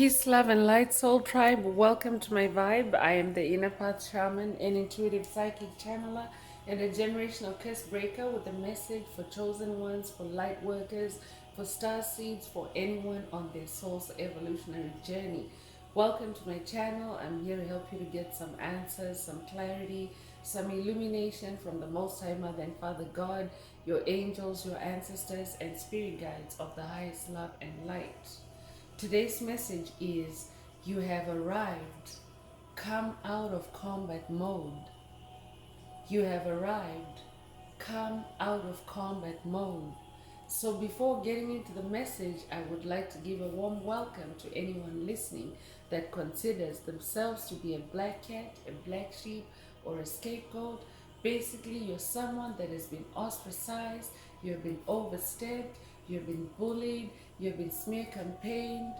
Peace, love, and light, soul tribe. Welcome to my vibe. I am the Inner Path Shaman, an intuitive psychic channeler, and a generational curse breaker with a message for chosen ones, for light workers, for star seeds, for anyone on their soul's evolutionary journey. Welcome to my channel. I'm here to help you to get some answers, some clarity, some illumination from the Most High Mother and Father God, your angels, your ancestors, and spirit guides of the highest love and light. Today's message is you have arrived. Come out of combat mode. You have arrived. Come out of combat mode. So before getting into the message, I would like to give a warm welcome to anyone listening that considers themselves to be a black cat, a black sheep, or a scapegoat. Basically, you're someone that has been ostracized, you've been overstepped, you've been bullied, you've been smear campaigned,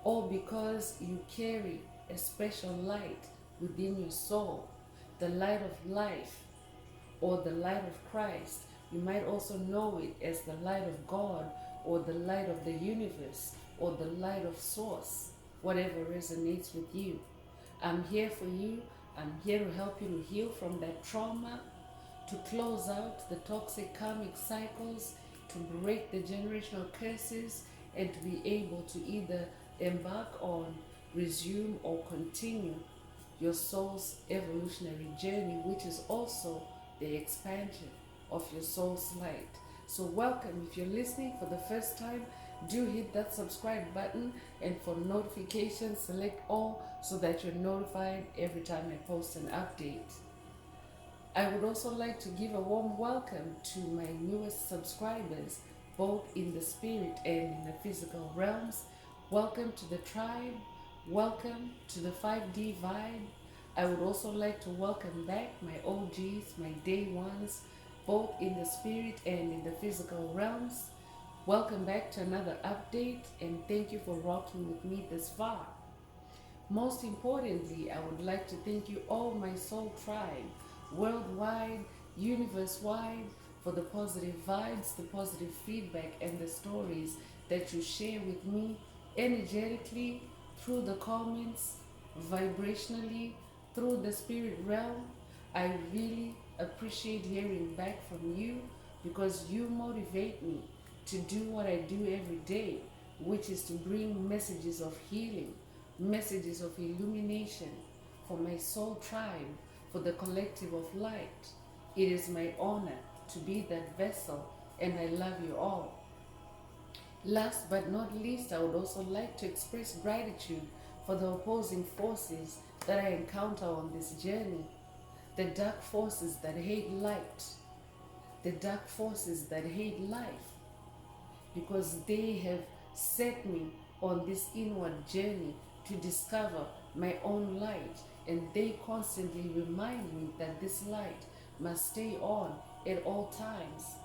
or because you carry a special light within your soul, the light of life or the light of Christ. You might also know it as the light of God or the light of the universe or the light of source, whatever resonates with you. I'm here for you. I'm here to help you to heal from that trauma, to close out the toxic karmic cycles, to break the generational curses, and to be able to either embark on, resume, or continue your soul's evolutionary journey, which is also the expansion of your soul's light. So welcome. If you're listening for the first time, do hit that subscribe button, and for notifications, select all so that you're notified every time I post an update. I would also like to give a warm welcome to my newest subscribers, both in the spirit and in the physical realms. Welcome to the tribe. Welcome to the 5D vibe. I would also like to welcome back my OGs, my day ones, both in the spirit and in the physical realms. Welcome back to another update, and thank you for rocking with me this far. Most importantly, I would like to thank you all, my soul tribe, worldwide, universe-wide, for the positive vibes, the positive feedback, and the stories that you share with me energetically, through the comments, vibrationally, through the spirit realm. I really appreciate hearing back from you because you motivate me to do what I do every day, which is to bring messages of healing, messages of illumination for my soul tribe, for the collective of light. It is my honor to be that vessel, and I love you all. Last but not least, I would also like to express gratitude for the opposing forces that I encounter on this journey. The dark forces that hate light, the dark forces that hate life, because they have set me on this inward journey to discover my own light, and they constantly remind me that this light must stay on at all times.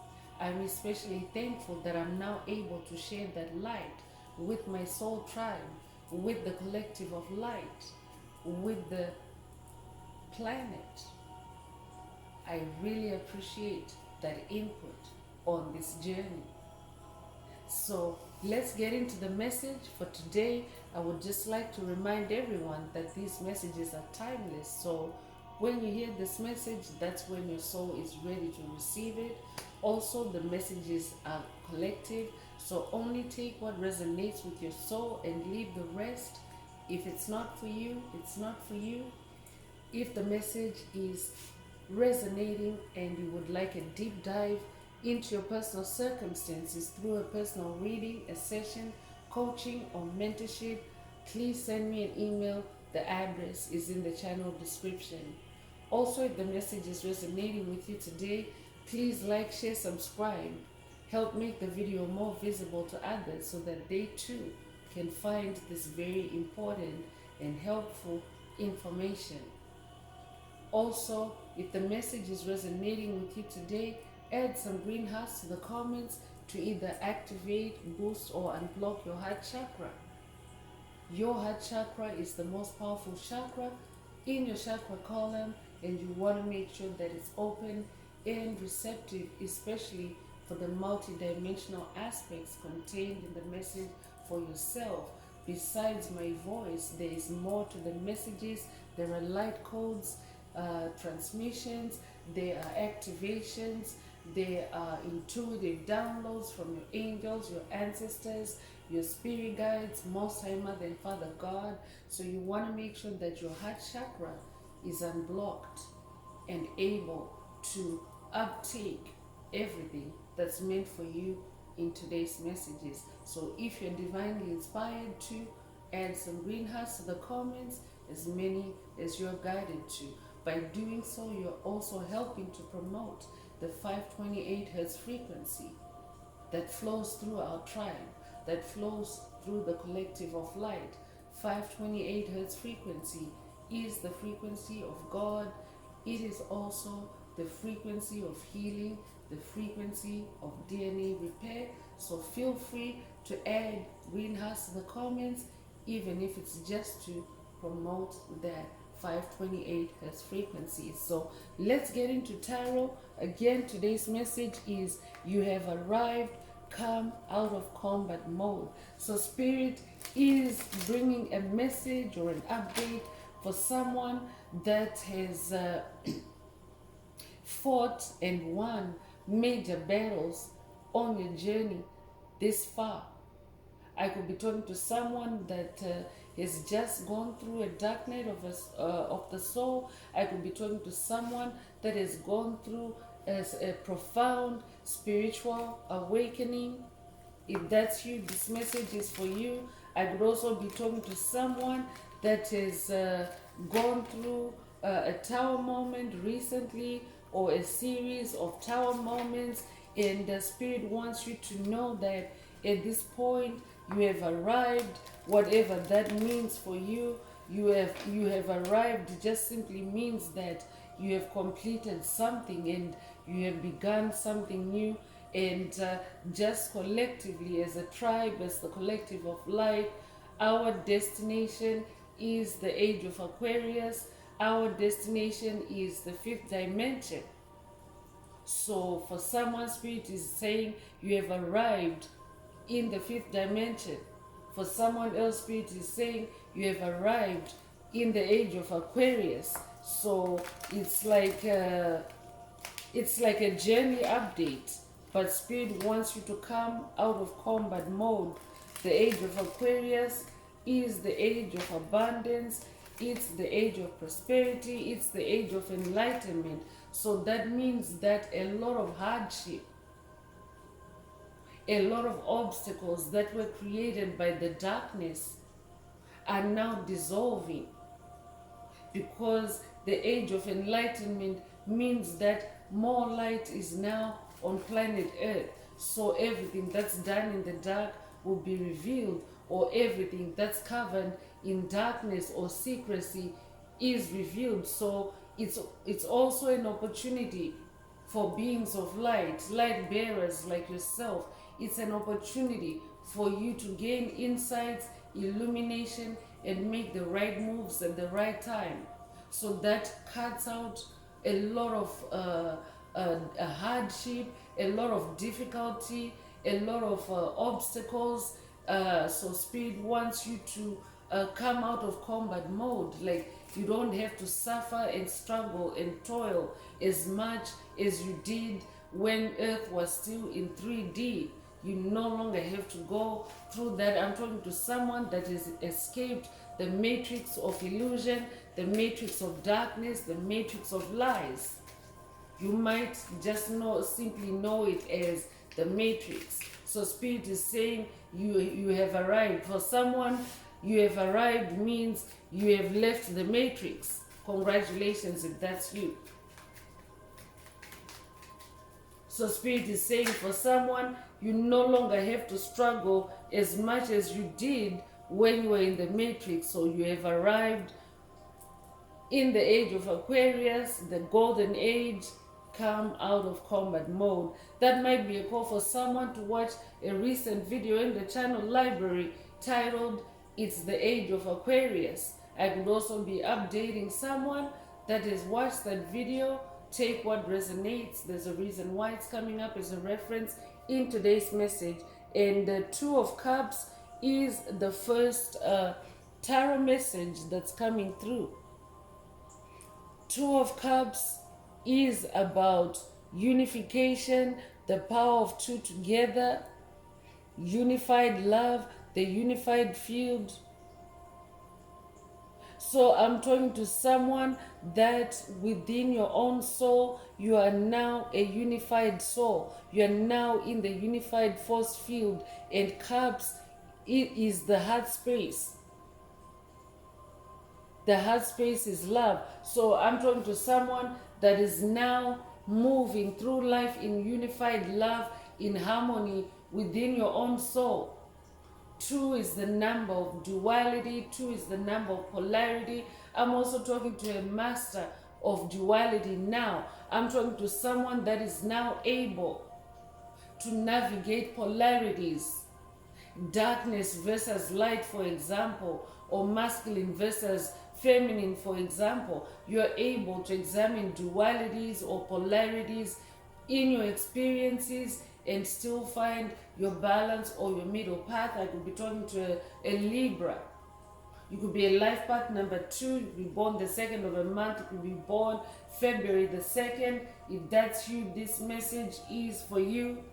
I'm especially thankful that I'm now able to share that light with my soul tribe, with the collective of light, with the planet. I really appreciate that input on this journey. So let's get into the message for today. I would just like to remind everyone that these messages are timeless. So when you hear this message, that's when your soul is ready to receive it. Also, the messages are collective, so only take what resonates with your soul and leave the rest. If it's not for you, it's not for you. If the message is resonating and you would like a deep dive into your personal circumstances through a personal reading, a session, coaching, or mentorship, please send me an email. The address is in the channel description. Also, if the message is resonating with you today, please like, share, subscribe. Help make the video more visible to others so that they too can find this very important and helpful information. Also, if the message is resonating with you today, add some green hearts to the comments to either activate, boost, or unblock your heart chakra. Your heart chakra is the most powerful chakra in your chakra column, and you want to make sure that it's open and receptive, especially for the multidimensional aspects contained in the message for yourself, besides my voice, there is more to the messages. There are light codes, transmissions, there are activations, there are intuitive downloads from your angels, your ancestors, your spirit guides, Most High Mother and Father God. So you want to make sure that your heart chakra is unblocked and able to uptake everything that's meant for you in today's messages. So if you're divinely inspired to, add some green hearts to the comments, as many as you're guided to. By doing so, you're also helping to promote the 528 Hertz frequency that flows through our tribe, that flows through the collective of light. 528 Hertz frequency is the frequency of God. It is also the frequency of healing, the frequency of DNA repair. So feel free to add green hearts to the comments, even if it's just to promote that 528 Hertz frequency. So let's get into tarot. Again, today's message is you have arrived, come out of combat mode. So Spirit is bringing a message or an update for someone that has fought and won major battles on your journey this far. I could be talking to someone that has just gone through a dark night of the soul. I could be talking to someone that has gone through a profound spiritual awakening. If that's you, this message is for you. I could also be talking to someone that has gone through a tower moment recently, or a series of tower moments, and the Spirit wants you to know that at this point you have arrived. Whatever that means for you, you have arrived. It just simply means that you have completed something and you have begun something new. And just collectively as a tribe, as the collective of life, our destination is the age of Aquarius. Our destination is the 5th dimension. So for someone, Spirit is saying you have arrived in the 5th dimension. For someone else, Spirit is saying you have arrived in the age of Aquarius. So it's like a journey update. But Spirit wants you to come out of combat mode. The age of Aquarius is the age of abundance. It's the age of prosperity. It's the age of enlightenment. So that means that a lot of hardship, a lot of obstacles that were created by the darkness are now dissolving, because the age of enlightenment means that more light is now on planet Earth. So everything that's done in the dark will be revealed, or everything that's covered in darkness or secrecy is revealed. So it's also an opportunity for beings of light, light bearers like yourself. It's an opportunity for you to gain insights, illumination, and make the right moves at the right time. So that cuts out a lot of a hardship, a lot of difficulty, a lot of obstacles. So Spirit wants you to come out of combat mode. Like, you don't have to suffer and struggle and toil as much as you did when Earth was still in 3D. You no longer have to go through that. I'm talking to someone that has escaped the matrix of illusion, the matrix of darkness, the matrix of lies. You might just simply know it as the matrix. So Spirit is saying you have arrived. For someone, you have arrived means you have left the matrix. Congratulations if that's you. So Spirit is saying for someone, you no longer have to struggle as much as you did when you were in the matrix. So you have arrived in the age of Aquarius, the golden age. Come out of combat mode. That might be a call for someone to watch a recent video in the channel library titled It's the Age of Aquarius. I could also be updating someone that has watched that video. Take what resonates. There's a reason why it's coming up as a reference in today's message. And the Two of Cups is the first tarot message that's coming through. Two of Cups is about unification, the power of two together, unified love, the unified field. So I'm talking to someone that within your own soul, you are now a unified soul. You are now in the unified force field, and Cups, it is the heart space. The heart space is love. So I'm talking to someone that is now moving through life in unified love, in harmony within your own soul. Two is the number of duality. Two is the number of polarity. I'm also talking to a master of duality now. I'm talking to someone that is now able to navigate polarities. Darkness versus light, for example, or masculine versus feminine, for example. You're able to examine dualities or polarities in your experiences and still find your balance or your middle path. I could be talking to a Libra. You could be a life path number 2. You could be born the 2nd of a month. You could be born February the 2nd. If that's you, this message is for you.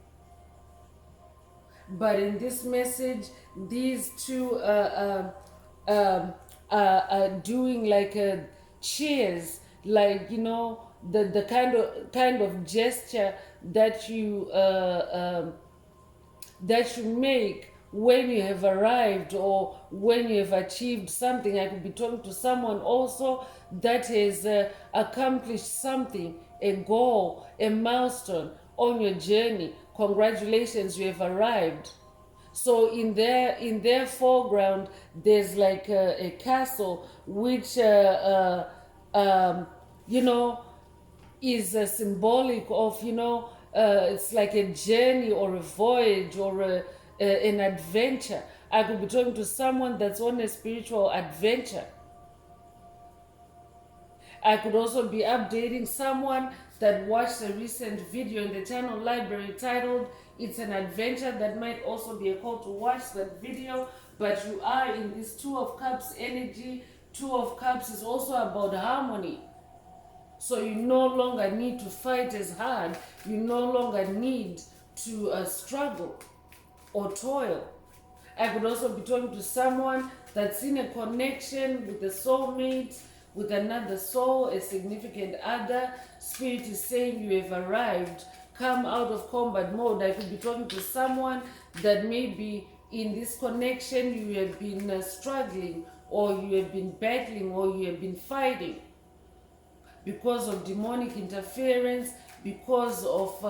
But in this message, these two are doing like a cheers, like, you know, the kind of gesture that you make when you have arrived or when you have achieved something. I could be talking to someone also that has accomplished something, a goal, a milestone on your journey. Congratulations, you have arrived. So in their foreground, there's like a castle, which you know, is symbolic of, you know, it's like a journey or a voyage or an adventure. I could be talking to someone that's on a spiritual adventure. I could also be updating someone that watched a recent video in the channel library titled "It's an Adventure." That might also be a call to watch that video. But you are in this Two of Cups energy. Two of Cups is also about harmony. So you no longer need to fight as hard. You no longer need to struggle or toil. I could also be talking to someone that's in a connection with a soulmate, with another soul, a significant other. Spirit is saying you have arrived. Come out of combat mode. I could be talking to someone that may be in this connection. You have been struggling, or you have been battling, or you have been fighting because of demonic interference, because of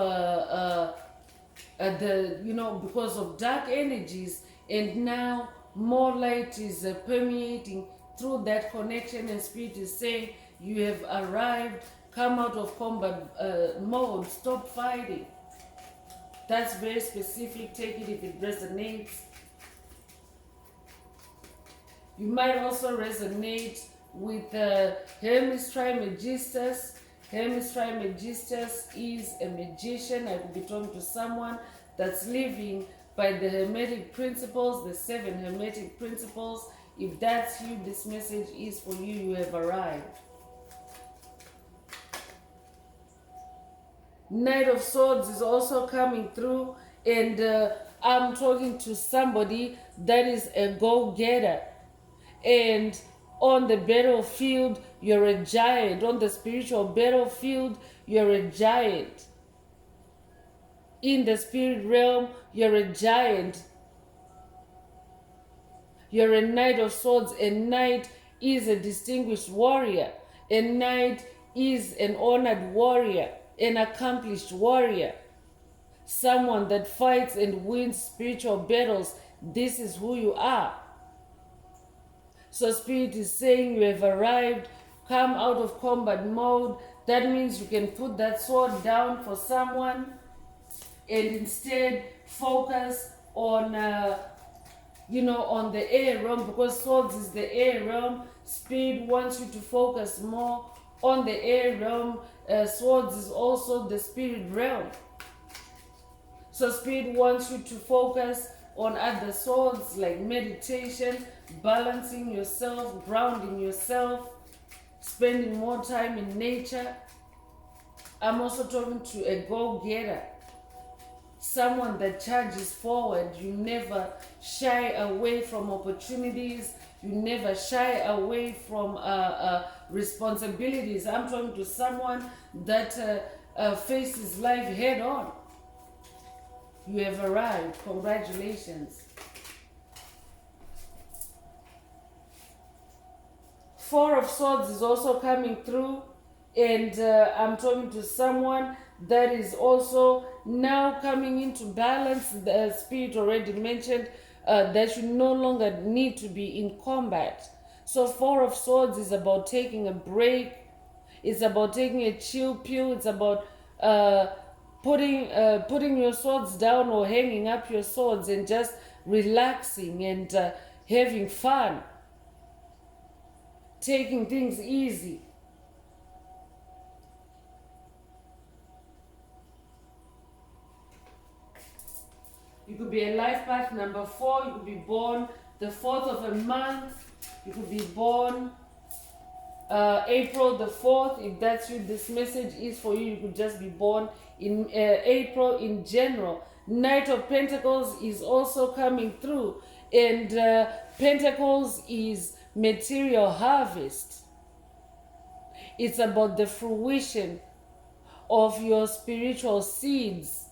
because of dark energies, and now more light is permeating through that connection, and Spirit is saying you have arrived. Come out of combat mode. Stop fighting. That's very specific. Take it if it resonates. You might also resonate with Hermes Trismegistus. Hermes Trismegistus is a magician. I could be talking to someone that's living by the Hermetic principles, the 7 Hermetic principles. If that's you, this message is for you. You have arrived. Knight of Swords is also coming through, and I'm talking to somebody that is a go-getter. And on the battlefield, you're a giant. On the spiritual battlefield, you're a giant. In the spirit realm, you're a giant. You're a Knight of Swords. A knight is a distinguished warrior. A knight is an honored warrior, an accomplished warrior, someone that fights and wins spiritual battles. This is who you are. So Spirit is saying you have arrived. Come out of combat mode. That means you can put that sword down for someone and instead focus on on the air realm, because swords is the air realm. Spirit wants you to focus more on the air realm. Swords is also the spirit realm. So Spirit wants you to focus on other swords like meditation, balancing yourself, grounding yourself, spending more time in nature. I'm also talking to a go-getter, someone that charges forward. You never shy away from opportunities. You never shy away from responsibilities. I'm talking to someone that faces life head on. You have arrived. Congratulations. Four of Swords is also coming through, and I'm talking to someone that is also now coming into balance. The Spirit already mentioned that you no longer need to be in combat. So Four of Swords is about taking a break. It's about taking a chill pill. It's about putting your swords down or hanging up your swords and just relaxing and having fun, taking things easy. You could be a life path number 4. You could be born the 4th of a month. You could be born April the 4th. If that's you, this message is for you. You could just be born in April in general. Knight of Pentacles is also coming through. And Pentacles is material harvest. It's about the fruition of your spiritual seeds,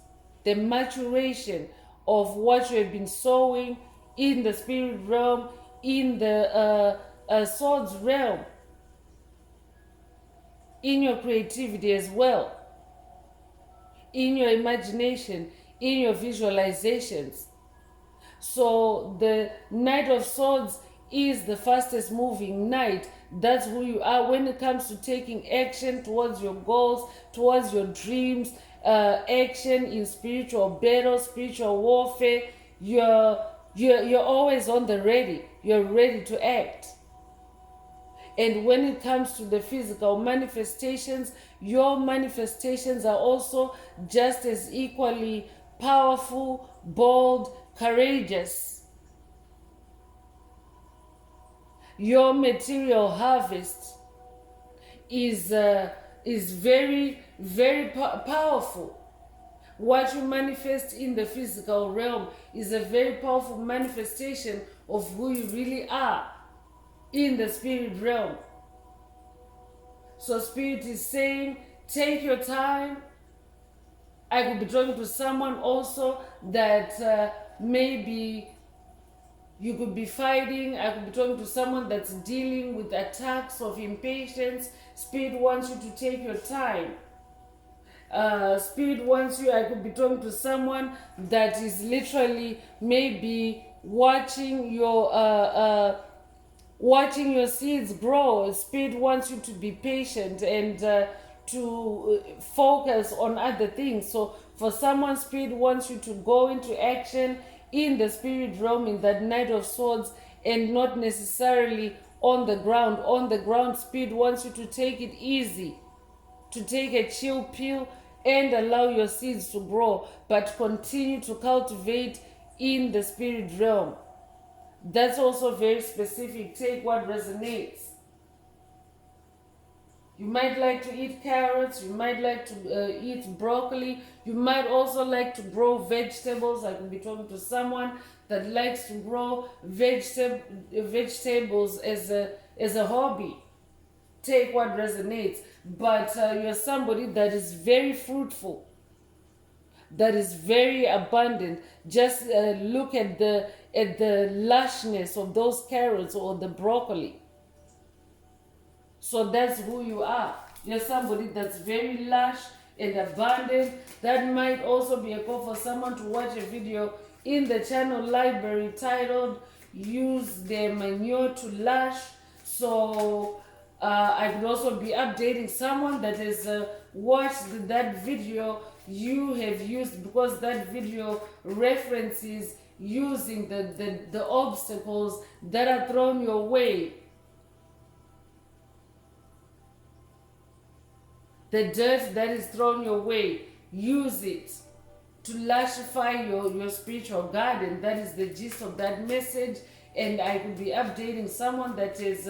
the maturation of what you have been sowing in the spirit realm, in the swords realm, in your creativity as well, in your imagination, in your visualizations. So the Knight of Swords is the fastest moving knight. That's who you are when it comes to taking action towards your goals, towards your dreams, action in spiritual battle, spiritual warfare. You're always on the ready. You're ready to act. And when it comes to the physical manifestations, your manifestations are also just as equally powerful, bold, courageous. Your material harvest is very, very powerful. What you manifest in the physical realm is a very powerful manifestation of who you really are in the spirit realm. So Spirit is saying, take your time. I could be talking to someone also that maybe you could be fighting. I could be talking to someone that's dealing with attacks of impatience. Spirit wants you to take your time. Spirit wants you, I could be talking to someone that is literally maybe watching your seeds grow. Spirit wants you to be patient and to focus on other things. So for someone, Spirit wants you to go into action in the spirit realm, in that Knight of Swords, and not necessarily on the ground. On the ground, Spirit wants you to take it easy, to take a chill pill and allow your seeds to grow, but continue to cultivate in the spirit realm. That's also very specific. Take what resonates. You might like to eat carrots. You might like to eat broccoli. You might also like to grow vegetables. I could be talking to someone that likes to grow vegetables as a hobby. Take what resonates. But you're somebody that is very fruitful, that is very abundant. Just look at the lushness of those carrots or the broccoli. So that's who you are. You're somebody that's very lush and abundant. That might also be a call for someone to watch a video in the channel library titled Use Their Manure to Lush. So I could also be updating someone that has watched that video you have used, because that video references using the obstacles that are thrown your way. The dirt that is thrown your way, use it to lushify your spiritual garden. That is the gist of that message. And I could be updating someone that has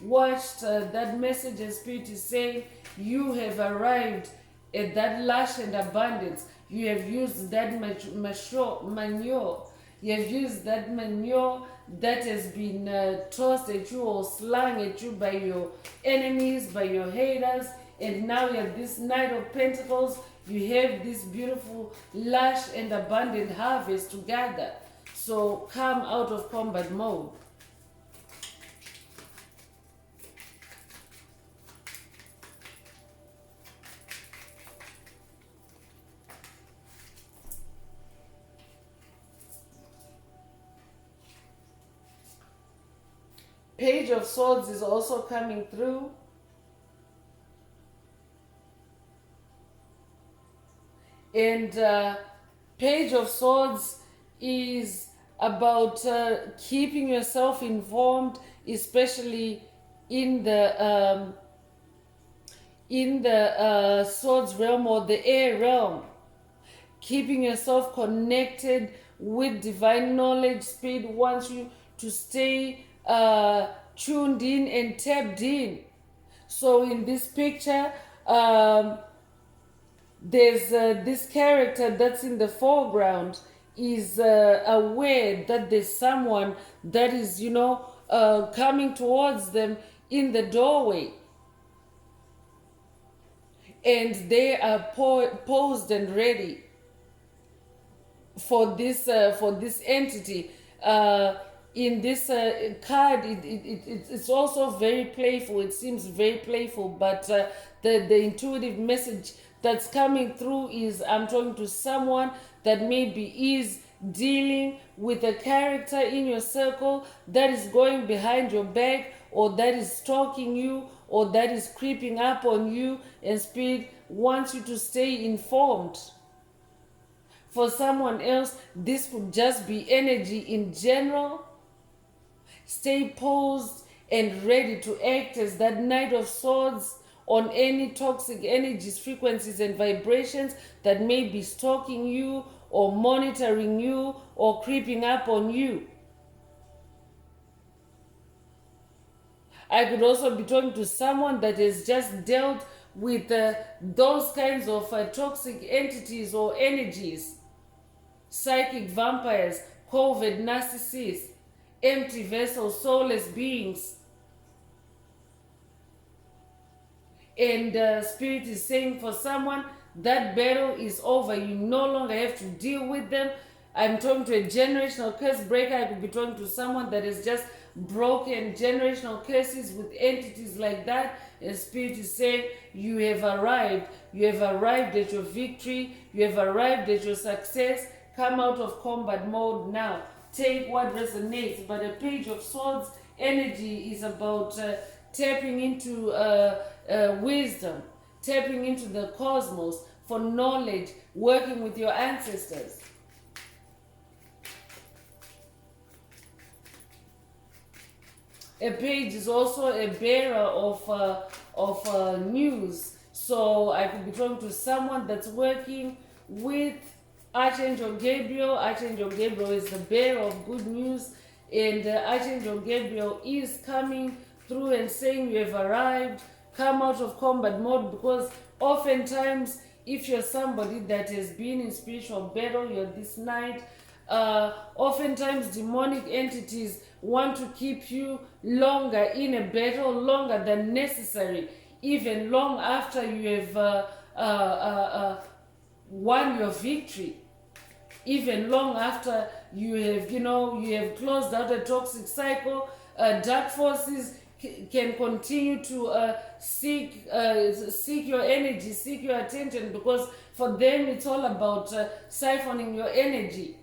watched that message, and Spirit is saying, you have arrived at that lush and abundance. You have used that manure. You have used that manure that has been tossed at you or slung at you by your enemies, by your haters. And now you have this Knight of Pentacles. You have this beautiful, lush, and abundant harvest to gather. So come out of combat mode. Page of Swords is also coming through. And Page of Swords is about keeping yourself informed, especially in the swords realm or the air realm. Keeping yourself connected with divine knowledge. Spirit wants you to stay tuned in and tapped in. So in this picture, there's this character that's in the foreground is aware that there's someone that is, coming towards them in the doorway. And they are posed and ready for this entity. In this card, it's also very playful. It seems very playful, but the intuitive message that's coming through is, I'm talking to someone that maybe is dealing with a character in your circle that is going behind your back, or that is stalking you, or that is creeping up on you, and Spirit wants you to stay informed. For someone else, this could just be energy in general. Stay posed and ready to act as that Knight of Swords on any toxic energies, frequencies, and vibrations that may be stalking you or monitoring you or creeping up on you. I could also be talking to someone that has just dealt with those kinds of toxic entities or energies. Psychic vampires, covert narcissists, empty vessels, soulless beings. And Spirit is saying, for someone, that battle is over. You no longer have to deal with them. I'm talking to a generational curse breaker. I could be talking to someone that has just broken generational curses with entities like that. And Spirit is saying, you have arrived. You have arrived at your victory. You have arrived at your success. Come out of combat mode now. Take what resonates. But a Page of Swords energy is about tapping into wisdom, tapping into the cosmos for knowledge, working with your ancestors. A page is also a bearer of news. So I could be talking to someone that's working with Archangel Gabriel. Archangel Gabriel is the bearer of good news, and Archangel Gabriel is coming through and saying, you have arrived. Come out of combat mode, because oftentimes, if you're somebody that has been in spiritual battle, you're this knight, oftentimes demonic entities want to keep you longer in a battle, longer than necessary, even long after you have won your victory, even long after you have closed out a toxic cycle. Dark forces can continue to seek your energy, seek your attention, because for them it's all about siphoning your energy.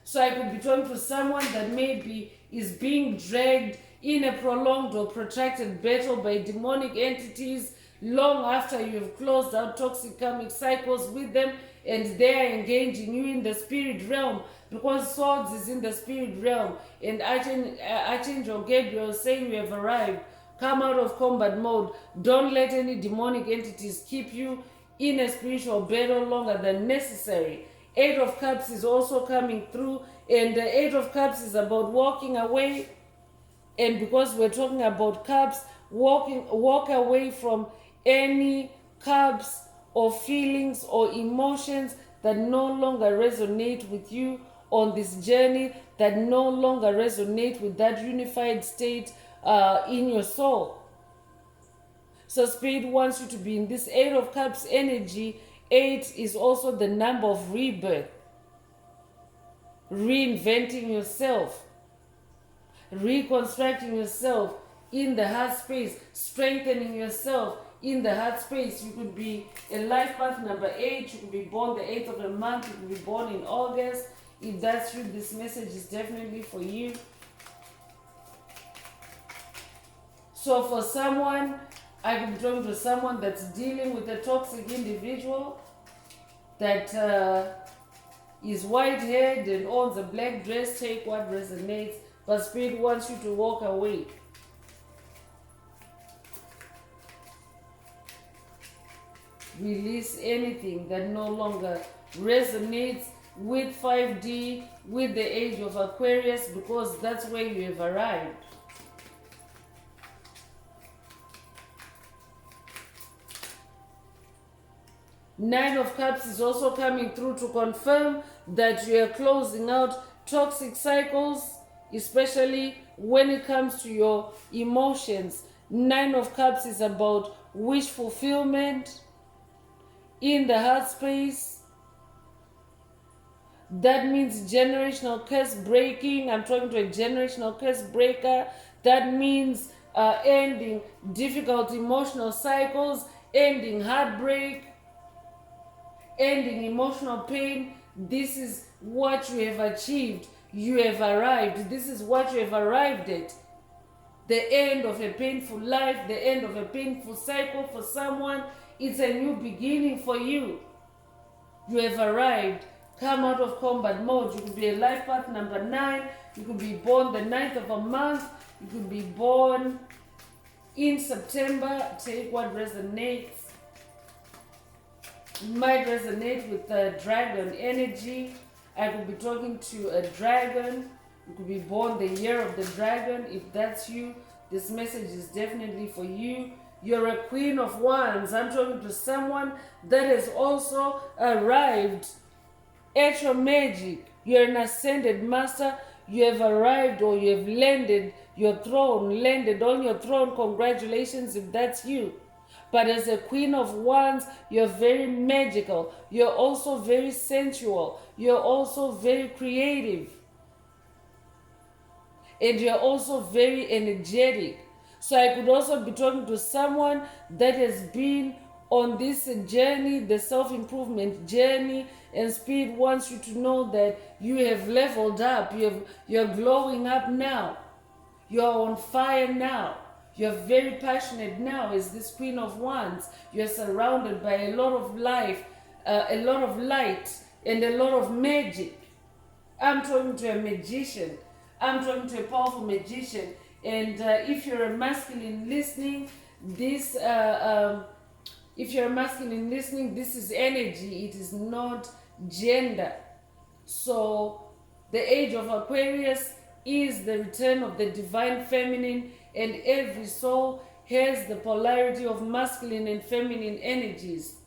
So I could be talking to someone that maybe is being dragged in a prolonged or protracted battle by demonic entities long after you've closed out toxic karmic cycles with them, and they are engaging you in the spirit realm, because swords is in the spirit realm. And Archangel Gabriel is saying, you have arrived. Come out of combat mode. Don't let any demonic entities keep you in a spiritual battle longer than necessary. Eight of Cups is also coming through, and the Eight of Cups is about walking away. And because we're talking about cups, walk away from any cups or feelings or emotions that no longer resonate with you on this journey, that no longer resonate with that unified state in your soul. So Spirit wants you to be in this Eight of Cups energy. 8 is also the number of rebirth, reinventing yourself, reconstructing yourself in the heart space, strengthening yourself in the heart space. You could be a life path number 8. You could be born the 8th of the month. You could be born in August. If that's you, this message is definitely for you. So for someone, I could be talking to someone that's dealing with a toxic individual that is white-haired and owns a black dress. Take what resonates. But Spirit wants you to walk away. Release anything that no longer resonates with 5D, with the age of Aquarius, because that's where you have arrived. Nine of Cups is also coming through to confirm that you are closing out toxic cycles, especially when it comes to your emotions. Nine of Cups is about wish fulfillment in the heart space. That means generational curse breaking. I'm talking to a generational curse breaker. That means ending difficult emotional cycles, ending heartbreak, ending emotional pain. This is what you have achieved. You have arrived. This is what you have arrived at. The end of a painful life, the end of a painful cycle for someone. It's a new beginning for you. You have arrived. Come out of combat mode. You could be a life path number 9. You could be born the 9th of a month. You could be born in September. Take what resonates. It might resonate with the dragon energy. I could be talking to a dragon. You could be born the year of the dragon. If that's you, this message is definitely for you. You're a Queen of Wands. I'm talking to someone that has also arrived at your magic. You're an ascended master. You have arrived, or you have landed your throne, landed on your throne. Congratulations if that's you. But as a Queen of Wands, you're very magical. You're also very sensual. You're also very creative. And you're also very energetic. So I could also be talking to someone that has been on this journey, the self-improvement journey, and Spirit wants you to know that you have leveled up. You're glowing up now. You're on fire now. You're very passionate now as this Queen of Wands. You're surrounded by a lot of life, a lot of light, and a lot of magic. I'm talking to a magician. I'm talking to a powerful magician. And if you're a masculine listening, this if you're a masculine listening, this is energy. It is not gender. So the age of Aquarius is the return of the divine feminine, and every soul has the polarity of masculine and feminine energies.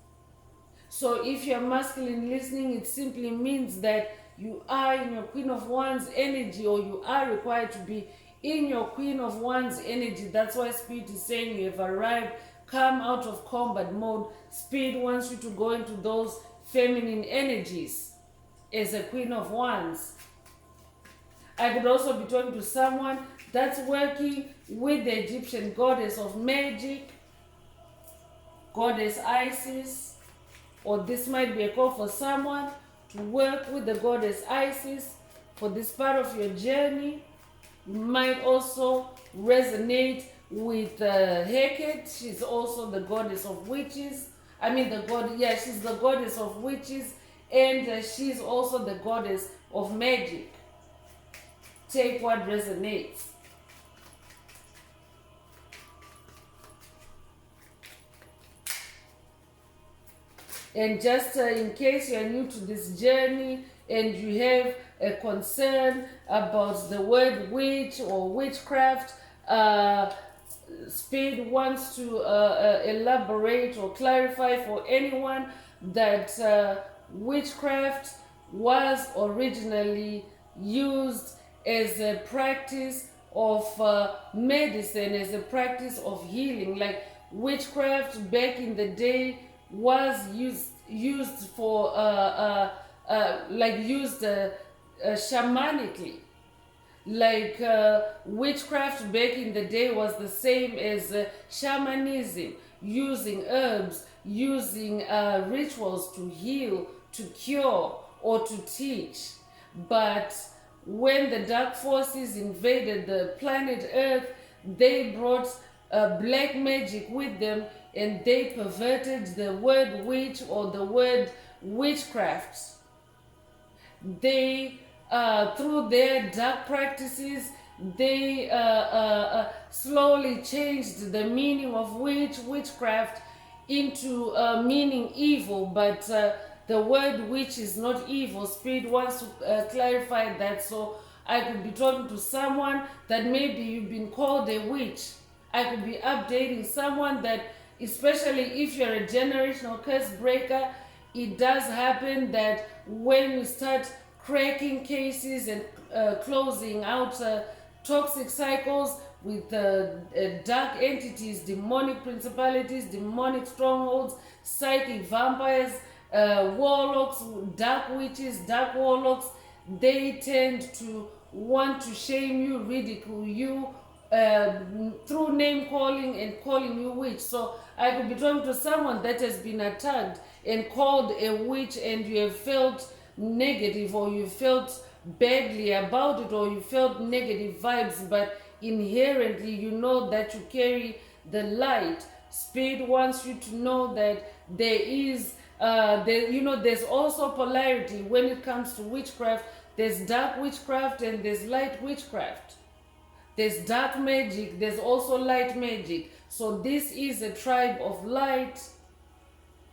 So if you're masculine listening, it simply means that you are in your Queen of Wands energy, or you are required to be in your Queen of Wands energy. That's why Spirit is saying you have arrived. Come out of combat mode. Spirit wants you to go into those feminine energies as a Queen of Wands. I could also be talking to someone that's working with the Egyptian goddess of magic, goddess Isis, or this might be a call for someone to work with the goddess Isis for this part of your journey. You might also resonate with Hecate. She's also the goddess of witches. She's the goddess of witches, and she's also the goddess of magic. Take what resonates. And just in case you are new to this journey and you have a concern about the word witch or witchcraft, Speed wants to elaborate or clarify for anyone that witchcraft was originally used as a practice of medicine, as a practice of healing. Like witchcraft back in the day was used for shamanically. Like witchcraft back in the day was the same as shamanism, using herbs, using rituals to heal, to cure, or to teach. But when the dark forces invaded the planet Earth, they brought black magic with them, and they perverted the word witch or the word witchcraft. They through their dark practices, they slowly changed the meaning of witchcraft into meaning evil. But the word witch is not evil. Spirit wants to clarify that. So I could be talking to someone that maybe you've been called a witch. I could be updating someone that, especially if you're a generational curse breaker, it does happen that when you start cracking cases and closing out toxic cycles with dark entities, demonic principalities, demonic strongholds, psychic vampires, warlocks, dark witches, dark warlocks, they tend to want to shame you, ridicule you through name calling and calling you witch. So I could be talking to someone that has been attacked and called a witch, and you have felt negative, or you felt badly about it, or you felt negative vibes, but inherently you know that you carry the light. Spirit wants you to know that there is there's also polarity when it comes to witchcraft. There's dark witchcraft and there's light witchcraft. There's dark magic, there's also light magic. So this is a tribe of light.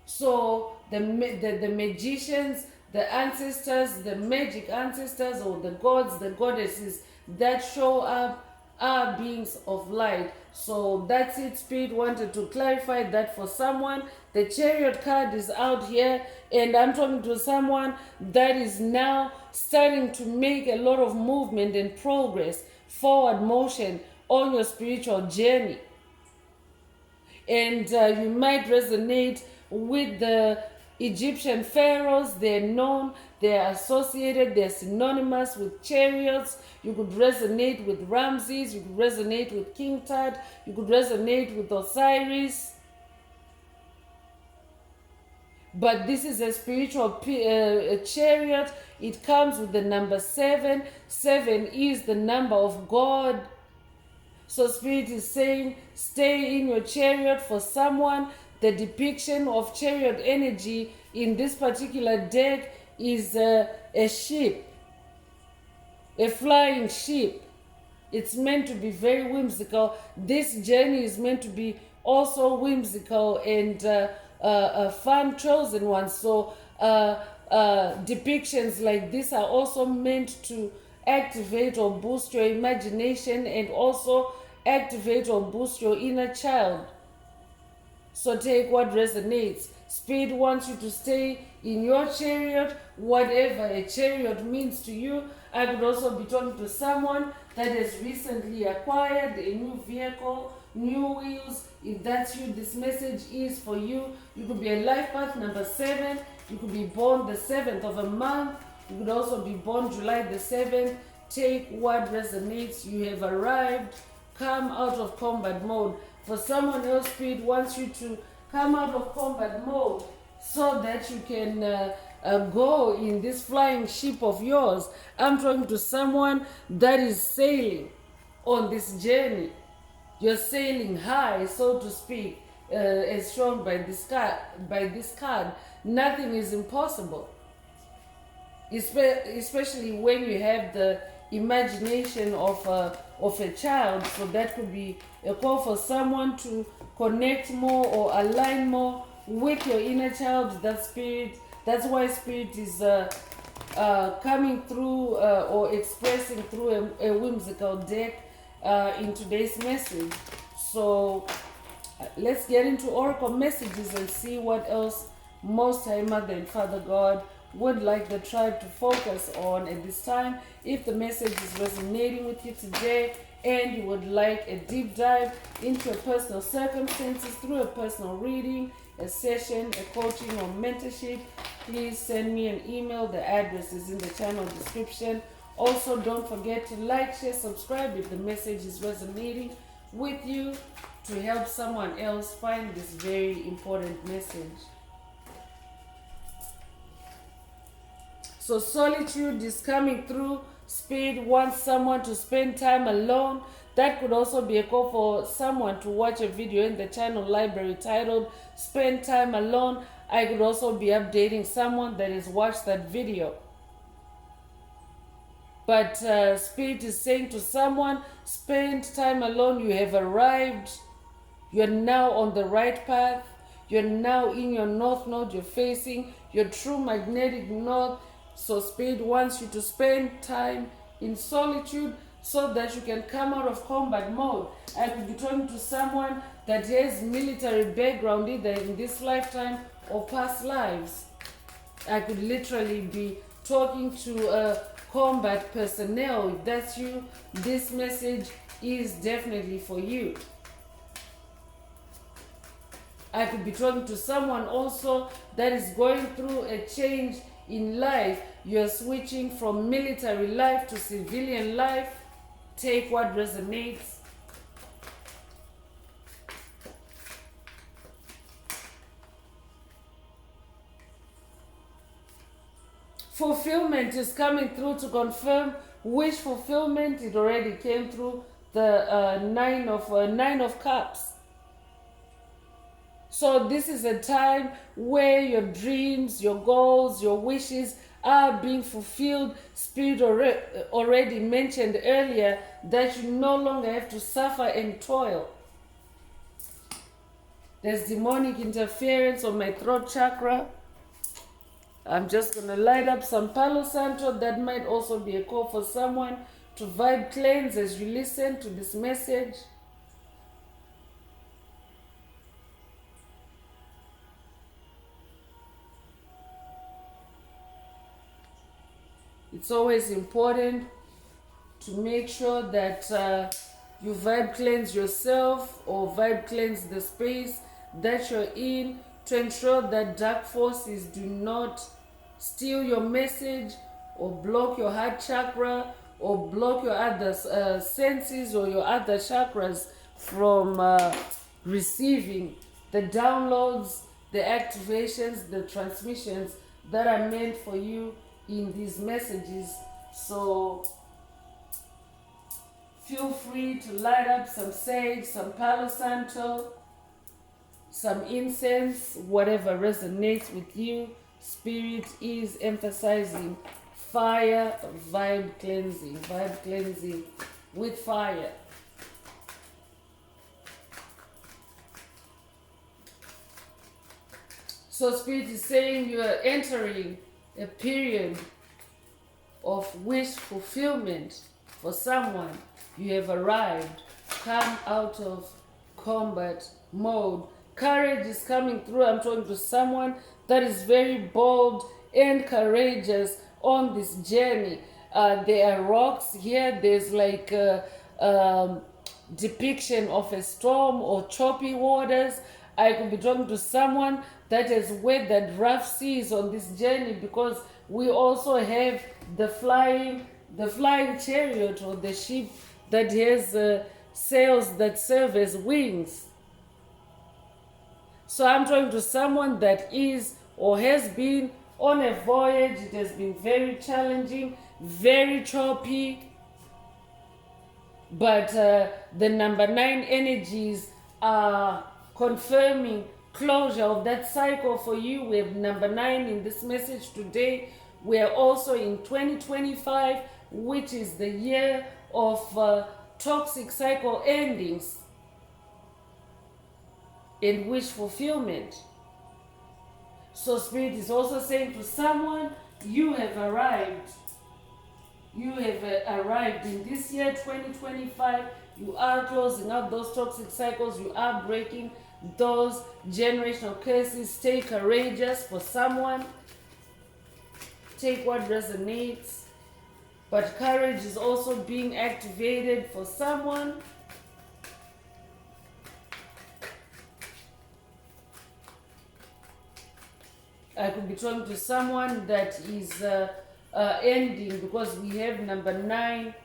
So the magicians, the ancestors, the magic ancestors, or the gods, the goddesses that show up are beings of light. So that's it. Spirit wanted to clarify that for someone. The Chariot card is out here, and I'm talking to someone that is now starting to make a lot of movement and progress, forward motion on your spiritual journey. And you might resonate with the Egyptian pharaohs. They're known, they're associated, they're synonymous with chariots. You could resonate with Ramses, you could resonate with King Tut, you could resonate with Osiris. But this is a spiritual chariot. It comes with the number 7. 7 is the number of God. So Spirit is saying, stay in your chariot. For someone, the depiction of chariot energy in this particular deck is a ship, a flying ship. It's meant to be very whimsical. This journey is meant to be also whimsical and fun, chosen ones. So depictions like this are also meant to activate or boost your imagination and also activate or boost your inner child. So take what resonates. Spirit wants you to stay in your chariot, whatever a chariot means to you. I could also be talking to someone that has recently acquired a new vehicle, new wheels. If that's you, this message is for you. You could be a life path number 7. You could be born the 7th of a month. You could also be born July the 7th. Take what resonates. You have arrived. Come out of combat mode. For someone else, Spirit wants you to come out of combat mode so that you can go in this flying ship of yours. I'm talking to someone that is sailing on this journey. You're sailing high, so to speak, as shown by this card. Nothing is impossible, especially when you have the imagination of a child. So that could be a call for someone to connect more or align more with your inner child, that spirit. That's why spirit is coming through or expressing through a whimsical deck in today's message. So let's get into oracle messages and see what else Most High Mother and Father God would like the tribe to focus on at this time. If the message is resonating with you today and you would like a deep dive into your personal circumstances through a personal reading, a session, a coaching, or mentorship, please send me an email. The address is in the channel description. Also, don't forget to like, share, subscribe if the message is resonating with you, to help someone else find this very important message. So solitude is coming through. Spirit wants someone to spend time alone. That could also be a call for someone to watch a video in the channel library titled Spend Time Alone. I could also be updating someone that has watched that video. But Spirit is saying to someone, spend time alone. You have arrived. You're now on the right path. You're now in your north node. You're facing your true magnetic north. So Spirit wants you to spend time in solitude so that you can come out of combat mode. I could be talking to someone that has military background either in this lifetime or past lives. I could literally be talking to a combat personnel. If that's you, this message is definitely for you. I could be talking to someone also that is going through a change in life. You're switching from military life to civilian life. Take what resonates. Fulfillment is coming through to confirm wish fulfillment. It already came through the nine of cups. So this is a time where your dreams, your goals, your wishes are being fulfilled. Spirit already mentioned earlier that you no longer have to suffer and toil. There's demonic interference on my throat chakra. I'm just going to light up some Palo Santo. That might also be a call for someone to vibe cleanse as you listen to this message. It's always important to make sure that you vibe cleanse yourself or vibe cleanse the space that you're in to ensure that dark forces do not steal your message or block your heart chakra or block your other senses or your other chakras from receiving the downloads, the activations, the transmissions that are meant for you in these messages. So feel free to light up some sage, some Palo Santo, some incense, whatever resonates with you. Spirit is emphasizing fire, vibe cleansing with fire. So Spirit is saying you are entering a period of wish fulfillment for someone. You have arrived. Come out of combat mode. Courage is coming through. I'm talking to someone that is very bold and courageous on this journey. There are rocks here. There's like a depiction of a storm or choppy waters. I could be talking to someone that has weathered rough seas on this journey, because we also have the flying chariot, or the ship that has sails that serve as wings. So I'm talking to someone that is or has been on a voyage. It has been very challenging, very choppy, but the number 9 energies are confirming closure of that cycle for you. We have number 9 in this message today. We are also in 2025, which is the year of toxic cycle endings and wish fulfillment. So Spirit is also saying to someone, you have arrived. You have arrived in this year 2025. You are closing out those toxic cycles. You are breaking those generational curses. Stay courageous for someone. Take what resonates. But courage is also being activated for someone. I could be talking to someone that is ending, because we have number 9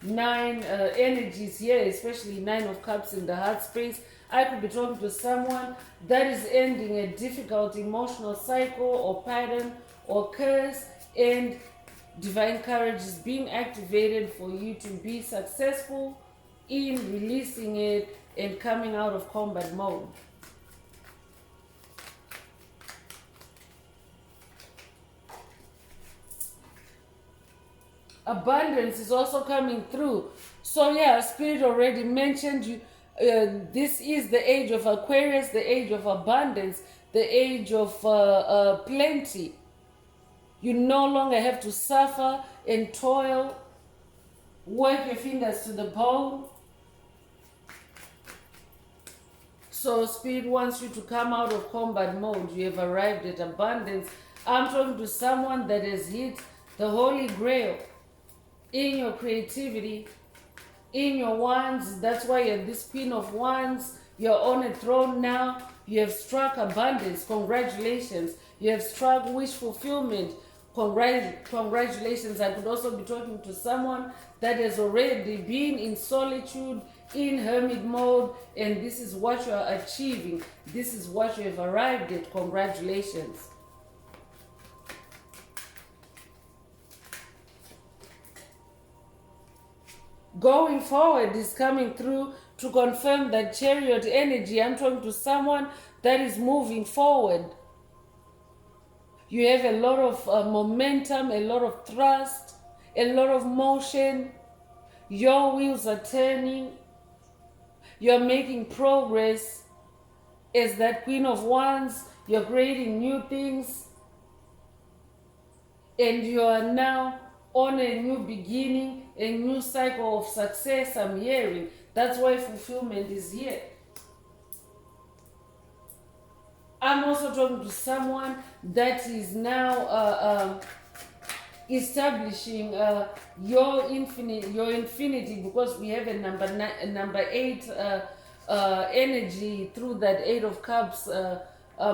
energies here, especially 9 of cups in the heart space. I could be talking to someone that is ending a difficult emotional cycle or pattern or curse, and divine courage is being activated for you to be successful in releasing it and coming out of combat mode. Abundance is also coming through. So yeah, Spirit already mentioned you. This is the age of Aquarius, the age of abundance, the age of plenty. You no longer have to suffer and toil, work your fingers to the bone. So Spirit wants you to come out of combat mode. You have arrived at abundance. I'm talking to someone that has hit the Holy Grail in your creativity, in your wands. That's why you're this Queen of Wands. You're on a throne now. You have struck abundance. Congratulations. You have struck wish fulfillment. Congratulations. I could also be talking to someone that has already been in solitude, in hermit mode, and this is what you are achieving. This is what you have arrived at. Congratulations. Going forward is coming through to confirm that Chariot energy. I'm talking to someone that is moving forward. You have a lot of momentum, a lot of thrust, a lot of motion. Your wheels are turning. You're making progress. As that Queen of Wands, you're creating new things. And you are now on a new beginning, a new cycle of success, I'm hearing. That's why fulfillment is here. I'm also talking to someone that is now establishing your infinity, because we have a number 8 energy through that 8 of Cups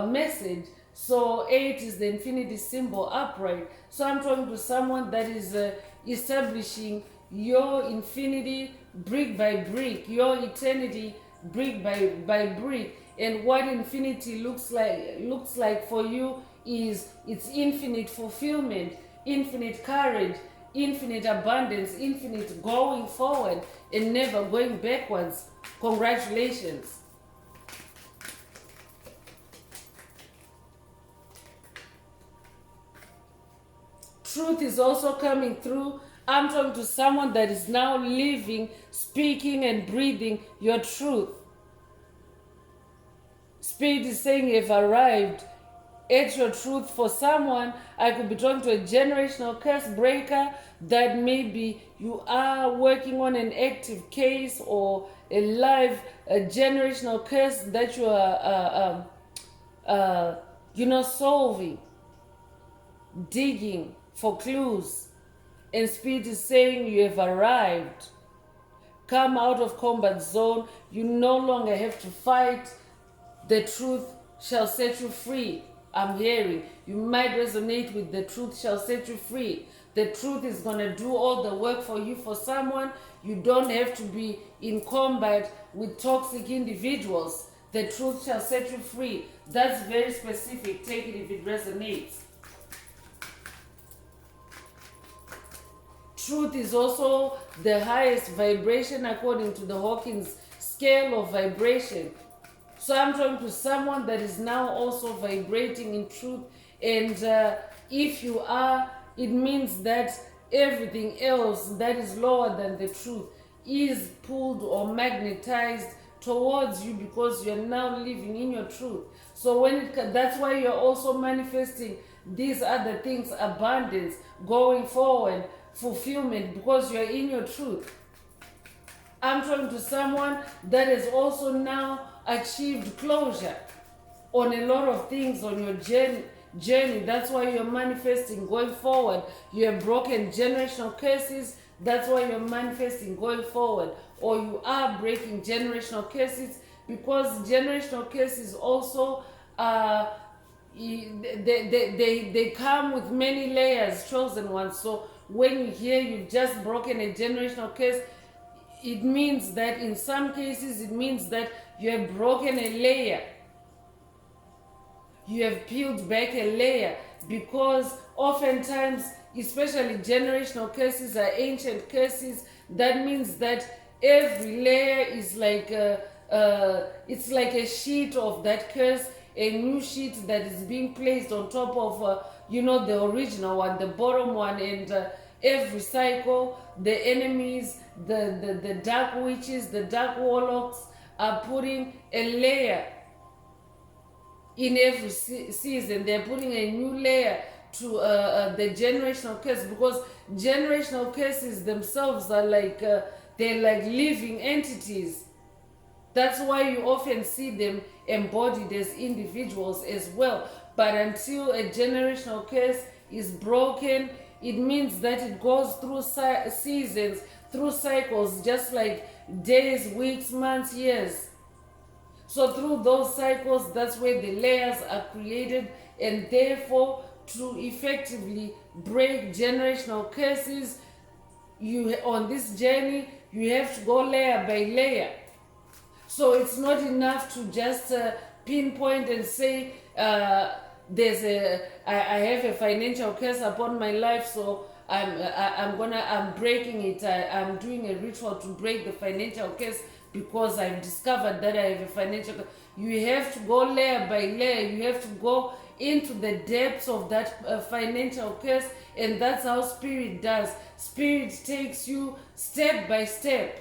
message. So 8 is the infinity symbol upright. So I'm talking to someone that is establishing your infinity brick by brick, your eternity brick by brick. And what infinity looks like for you is it's infinite fulfillment, infinite courage, infinite abundance, infinite going forward and never going backwards. Congratulations. Truth is also coming through. I'm talking to someone that is now living, speaking and breathing your truth. Spirit is saying you've arrived at your truth. For someone, I could be talking to a generational curse breaker that maybe you are working on an active case or a live generational curse that you are solving, digging for clues. And Spirit is saying you have arrived. Come out of combat zone. You no longer have to fight. The truth shall set you free. I'm hearing. You might resonate with the truth shall set you free. The truth is going to do all the work for you. For someone, you don't have to be in combat with toxic individuals. The truth shall set you free. That's very specific. Take it if it resonates. Truth is also the highest vibration according to the Hawkins scale of vibration. So I'm talking to someone that is now also vibrating in truth. And if you are, it means that everything else that is lower than the truth is pulled or magnetized towards you because you're now living in your truth. So that's why you're also manifesting these other things, abundance, going forward, fulfillment, because you're in your truth. I'm talking to someone that has also now achieved closure on a lot of things on your journey. That's why you're manifesting going forward. You have broken generational curses. That's why you're manifesting going forward. Or you are breaking generational curses, because generational curses also they come with many layers, chosen ones. So when you hear you've just broken a generational curse, it means that in some cases it means that you have broken a layer. You have peeled back a layer, because oftentimes, especially generational curses are ancient curses. That means that every layer is like it's like a sheet of that curse, a new sheet that is being placed on top of the original one, the bottom one. And every cycle, the enemies, the dark witches, the dark warlocks are putting a layer in every season. They're putting a new layer to the generational curse, because generational curses themselves are like they're like living entities. That's why you often see them embodied as individuals as well. But until a generational curse is broken, it means that it goes through seasons, through cycles, just like days, weeks, months, years. So through those cycles, that's where the layers are created, and therefore to effectively break generational curses, on this journey you have to go layer by layer. So it's not enough to just pinpoint and say I have a financial curse upon my life, so I'm breaking it. I'm doing a ritual to break the financial curse because I've discovered that I have a financial curse. You have to go layer by layer. You have to go into the depths of that financial curse, and that's how Spirit does. Spirit takes you step by step.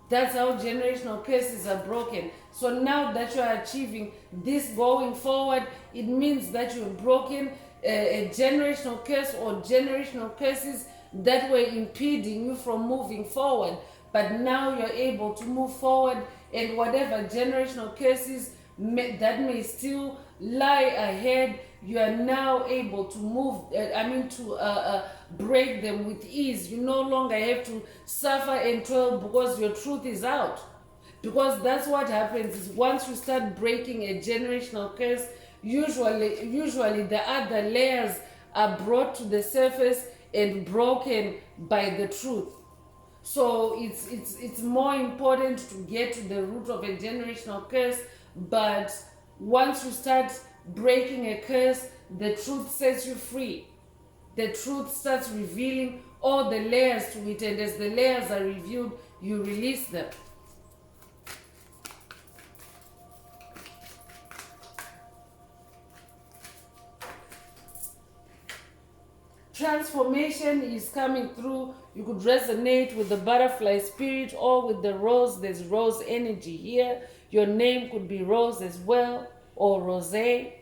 That's how generational curses are broken. So now that you are achieving this going forward, it means that you've broken a generational curse or generational curses that were impeding you from moving forward. But now you're able to move forward, and whatever generational curses that may still lie ahead, you are now able to move, break them with ease. You no longer have to suffer and toil because your truth is out. Because that's what happens is once you start breaking a generational curse, usually the other layers are brought to the surface and broken by the truth. So it's more important to get to the root of a generational curse. But once you start breaking a curse, the truth sets you free. The truth starts revealing all the layers to it, and as the layers are revealed, you release them. Transformation is coming through. You could resonate with the butterfly spirit or with the rose. There's rose energy here. Your name could be Rose as well, or Rosé.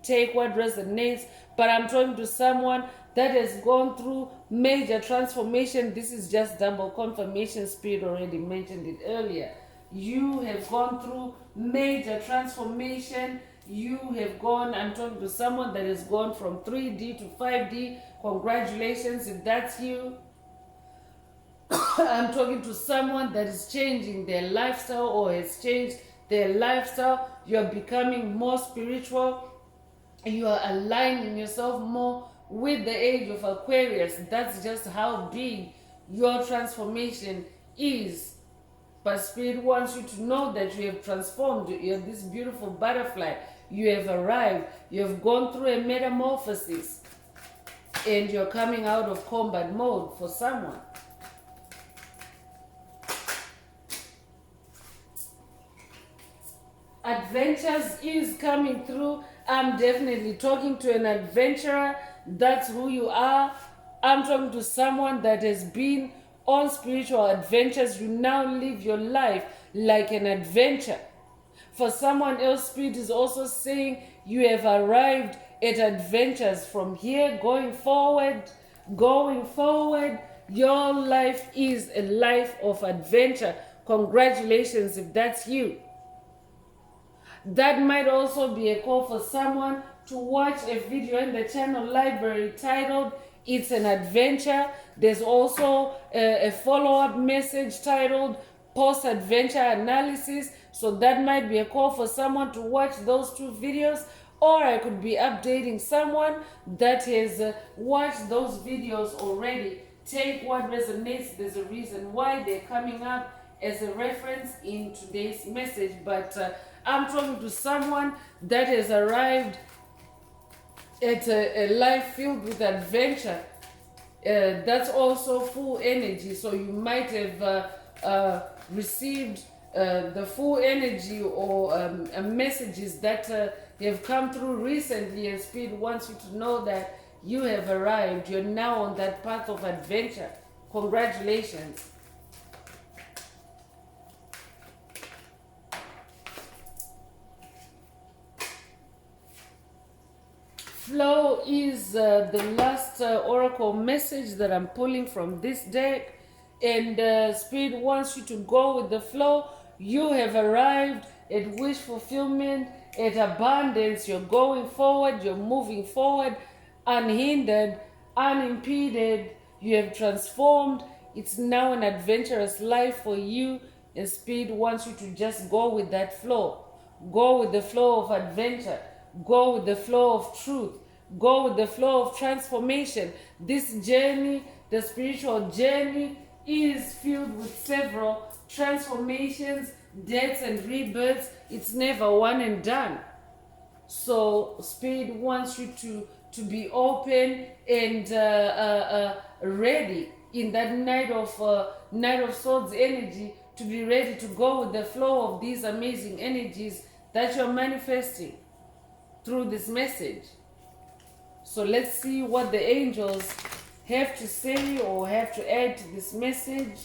Take what resonates. But I'm talking to someone that has gone through major transformation. This is just double confirmation. Spirit already mentioned it earlier. You have gone through major transformation. You have gone, I'm talking to someone that has gone from 3D to 5D. Congratulations if that's you. I'm talking to someone that is changing their lifestyle or has changed their lifestyle. You're becoming more spiritual. You are aligning yourself more with the age of Aquarius. That's just how big your transformation is. But Spirit wants you to know that you have transformed. You're this beautiful butterfly. You have arrived. You have gone through a metamorphosis. And you're coming out of combat mode for someone. Adventures is coming through. I'm definitely talking to an adventurer. That's who you are. I'm talking to someone that has been on spiritual adventures. You now live your life like an adventure. For someone else, Spirit is also saying you have arrived at adventures from here going forward. Going forward, your life is a life of adventure. Congratulations if that's you. That might also be a call for someone to watch a video in the channel library titled It's an Adventure. There's also a follow-up message titled Post-Adventure Analysis. So that might be a call for someone to watch those two videos, or I could be updating someone that has watched those videos already. Take what resonates. There's a reason why they're coming up as a reference in today's message, but I'm talking to someone that has arrived at a life filled with adventure. That's also full energy, so you might have received the full energy or messages that have come through recently, and Spirit wants you to know that you have arrived. You're now on that path of adventure. Congratulations. Flow is the last oracle message that I'm pulling from this deck, and Spirit wants you to go with the flow. You have arrived at wish fulfillment, at abundance. You're going forward, you're moving forward, unhindered, unimpeded. You have transformed. It's now an adventurous life for you, and Spirit wants you to just go with that flow. Go with the flow of adventure. Go with the flow of truth. Go with the flow of transformation. This journey, the spiritual journey, is filled with several transformations, deaths, and rebirths. It's never one and done. So Spirit wants you to be open and ready in that Knight of Swords energy, to be ready to go with the flow of these amazing energies that you're manifesting through this message. So let's see what the angels have to say or have to add to this message.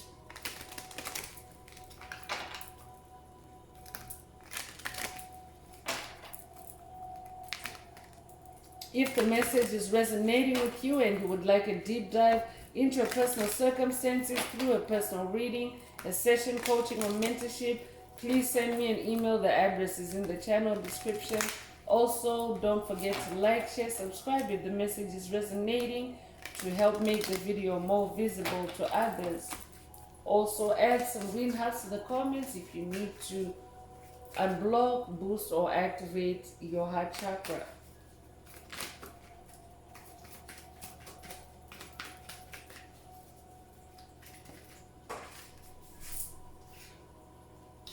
If the message is resonating with you and you would like a deep dive into your personal circumstances through a personal reading, a session, coaching, or mentorship, please send me an email. The address is in the channel description. Also, don't forget to like, share, subscribe if the message is resonating, to help make the video more visible to others. Also, add some green hearts to the comments if you need to unblock, boost, or activate your heart chakra.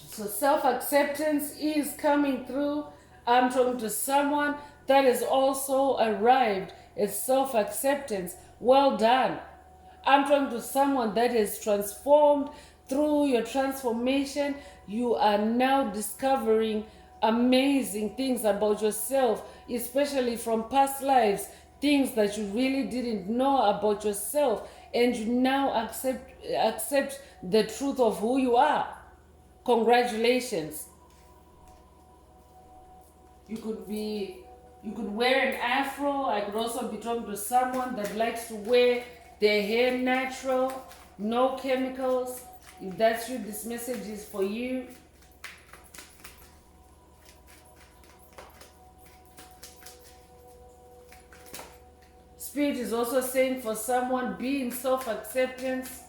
So self-acceptance is coming through. I'm talking to someone that has also arrived at self-acceptance. Well done. I'm talking to someone that is transformed. Through your transformation, you are now discovering amazing things about yourself, especially from past lives, things that you really didn't know about yourself, and you now accept the truth of who you are. Congratulations. You could wear an afro. I could also be talking to someone that likes to wear their hair natural, no chemicals. If that's you, this message is for you. Spirit is also saying for someone, be in self-acceptance.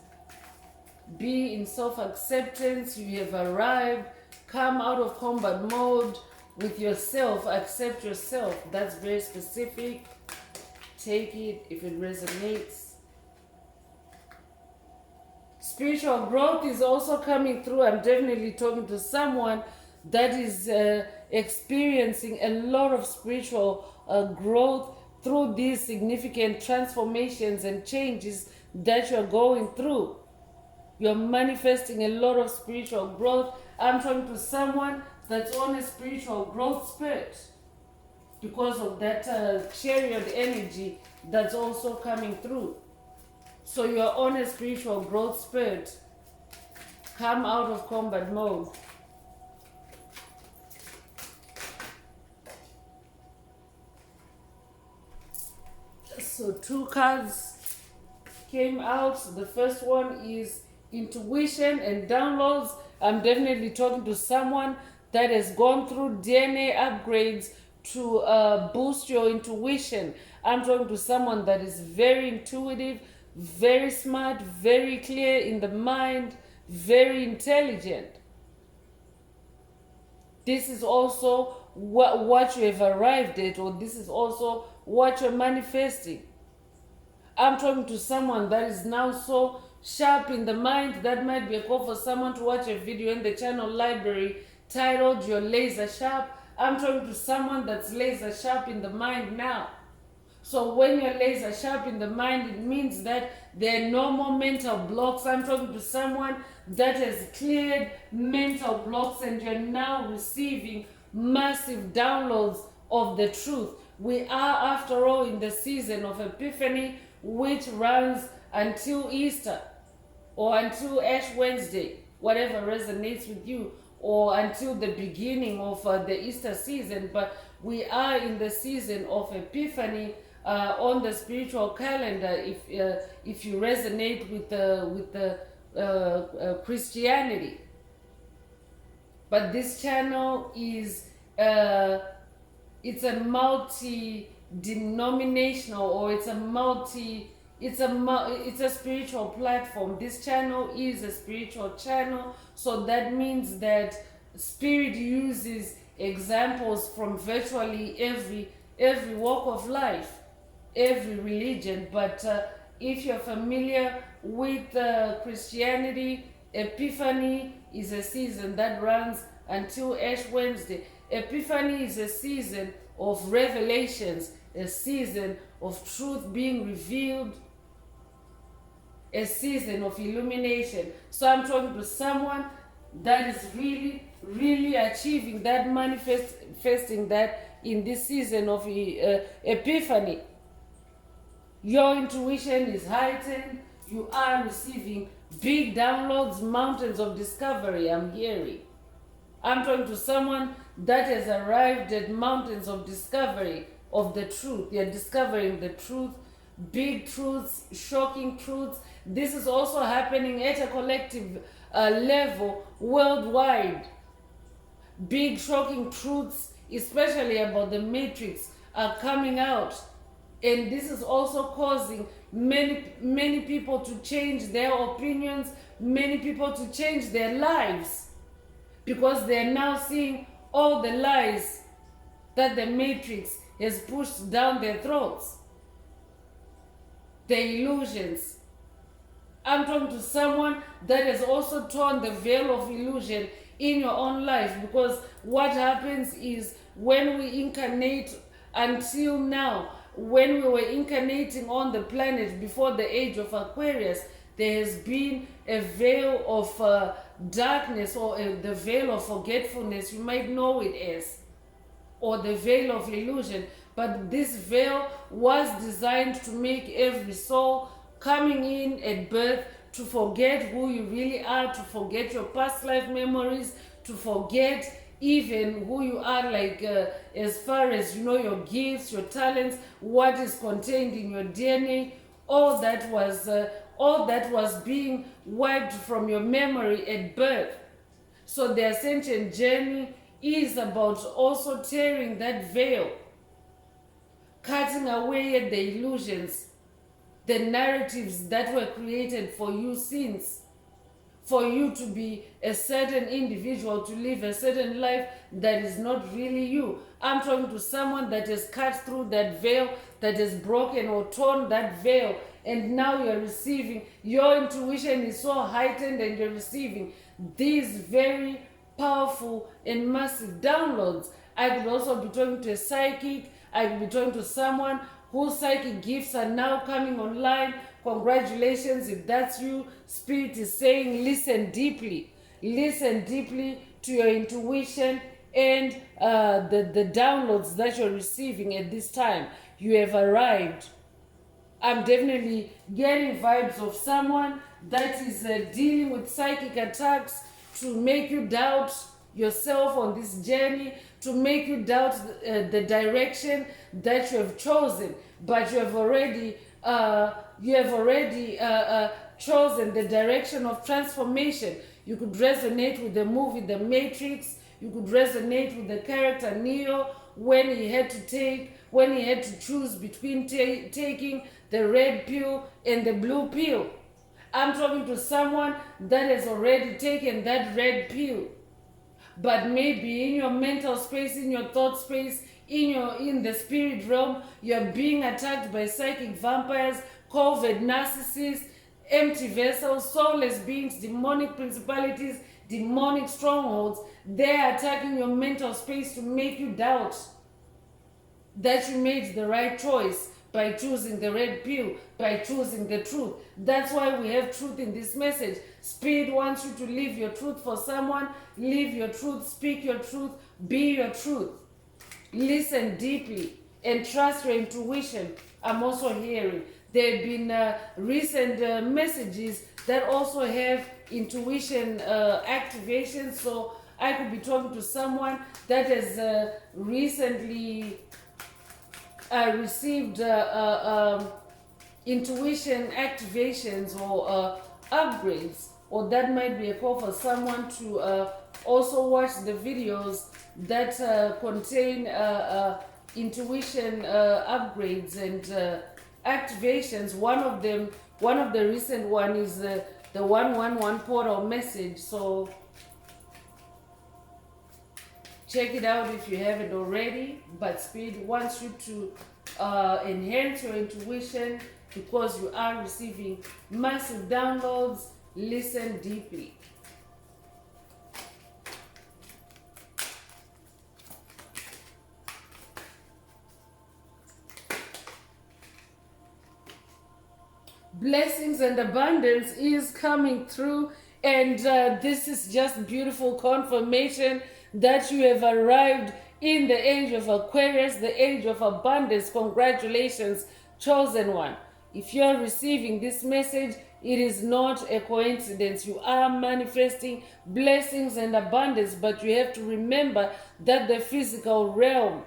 Be in self-acceptance. You have arrived. Come out of combat mode with yourself. Accept yourself. That's very specific. Take it if it resonates. Spiritual growth is also coming through. I'm definitely talking to someone that is experiencing a lot of spiritual growth through these significant transformations and changes that you're going through. You're manifesting a lot of spiritual growth. I'm talking to someone that's on a spiritual growth spurt because of that chariot energy that's also coming through. So you're on a spiritual growth spurt. Come out of combat mode. So two cards came out. The first one is intuition and downloads. I'm definitely talking to someone that has gone through DNA upgrades to boost your intuition. I'm talking to someone that is very intuitive, very smart, very clear in the mind, very intelligent. This is also what you have arrived at, or this is also what you're manifesting. I'm talking to someone that is now so sharp in the mind. That might be a call for someone to watch a video in the channel library titled You're Laser Sharp. I'm talking to someone that's laser sharp in the mind now. So when you're laser sharp in the mind, it means that there are no more mental blocks. I'm talking to someone that has cleared mental blocks and you're now receiving massive downloads of the truth. We are, after all, in the season of Epiphany, which runs until Easter or until Ash Wednesday, whatever resonates with you, or until the beginning of the Easter season. But we are in the season of Epiphany on the spiritual calendar. If you resonate with the Christianity, but this channel is it's a multi-denominational, or it's a spiritual platform. This channel is a spiritual channel, so that means that Spirit uses examples from virtually every walk of life, every religion. But if you're familiar with Christianity, Epiphany is a season that runs until Ash Wednesday. Epiphany is a season of revelations, a season of truth being revealed, a season of illumination. So I'm talking to someone that is really, really achieving that, manifesting that in this season of Epiphany. Your intuition is heightened. You are receiving big downloads, mountains of discovery. I'm hearing. I'm talking to someone that has arrived at mountains of discovery of the truth. They're discovering the truth, big truths, shocking truths. This is also happening at a collective level worldwide. Big, shocking truths, especially about the Matrix, are coming out. And this is also causing many people to change their opinions, many people to change their lives, because they're now seeing all the lies that the Matrix has pushed down their throats, the illusions. I'm talking to someone that has also torn the veil of illusion in your own life, because what happens is when we incarnate, until now, when we were incarnating on the planet before the age of Aquarius, there has been a veil of darkness, or the veil of forgetfulness, you might know it as, or the veil of illusion. But this veil was designed to make every soul coming in at birth to forget who you really are, to forget your past life memories, to forget even who you are, like as far as, you know, your gifts, your talents, what is contained in your DNA. All that was being wiped from your memory at birth. So the ascension journey is about also tearing that veil, cutting away the illusions, the narratives that were created for you since, for you to be a certain individual, to live a certain life that is not really you. I'm talking to someone that has cut through that veil, that has broken or torn that veil, and now you're receiving, your intuition is so heightened, and you're receiving these very powerful and massive downloads. I could also be talking to a psychic. I could be talking to someone whose psychic gifts are now coming online. Congratulations if that's you. Spirit is saying, listen deeply to your intuition and the downloads that you're receiving at this time. You have arrived. I'm definitely getting vibes of someone that is dealing with psychic attacks to make you doubt yourself on this journey, to make you doubt the direction that you have chosen. But you have already chosen the direction of transformation. You could resonate with the movie The Matrix. You could resonate with the character Neo when he had to choose between taking the red pill and the blue pill. I'm talking to someone that has already taken that red pill, but maybe in your mental space, in your thought space, in the spirit realm, you're being attacked by psychic vampires, COVID narcissists, empty vessels, soulless beings, demonic principalities, demonic strongholds. They're attacking your mental space to make you doubt that you made the right choice by choosing the red pill, by choosing the truth. That's why we have truth in this message. Spirit wants you to live your truth for someone. Live your truth, speak your truth, be your truth. Listen deeply and trust your intuition. I'm also hearing there have been recent messages that also have intuition activation. So I could be talking to someone that has recently received intuition activations or upgrades, or that might be a call for someone to also watch the videos that contain intuition upgrades and activations. One of the recent one is the 111 portal message. So check it out if you haven't already. But Spirit wants you to enhance your intuition because you are receiving massive downloads. Listen deeply. Blessings and abundance is coming through, and this is just beautiful confirmation that you have arrived in the age of Aquarius, the age of abundance. Congratulations, chosen one. If you're receiving this message, it is not a coincidence. You are manifesting blessings and abundance, but you have to remember that the physical realm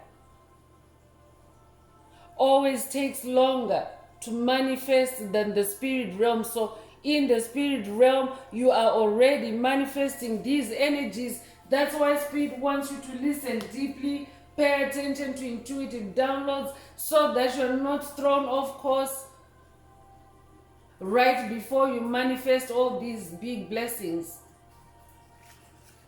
always takes longer to manifest than the spirit realm. So in the spirit realm, you are already manifesting these energies. That's why Spirit wants you to listen deeply, pay attention to intuitive downloads, so that you're not thrown off course right before you manifest all these big blessings.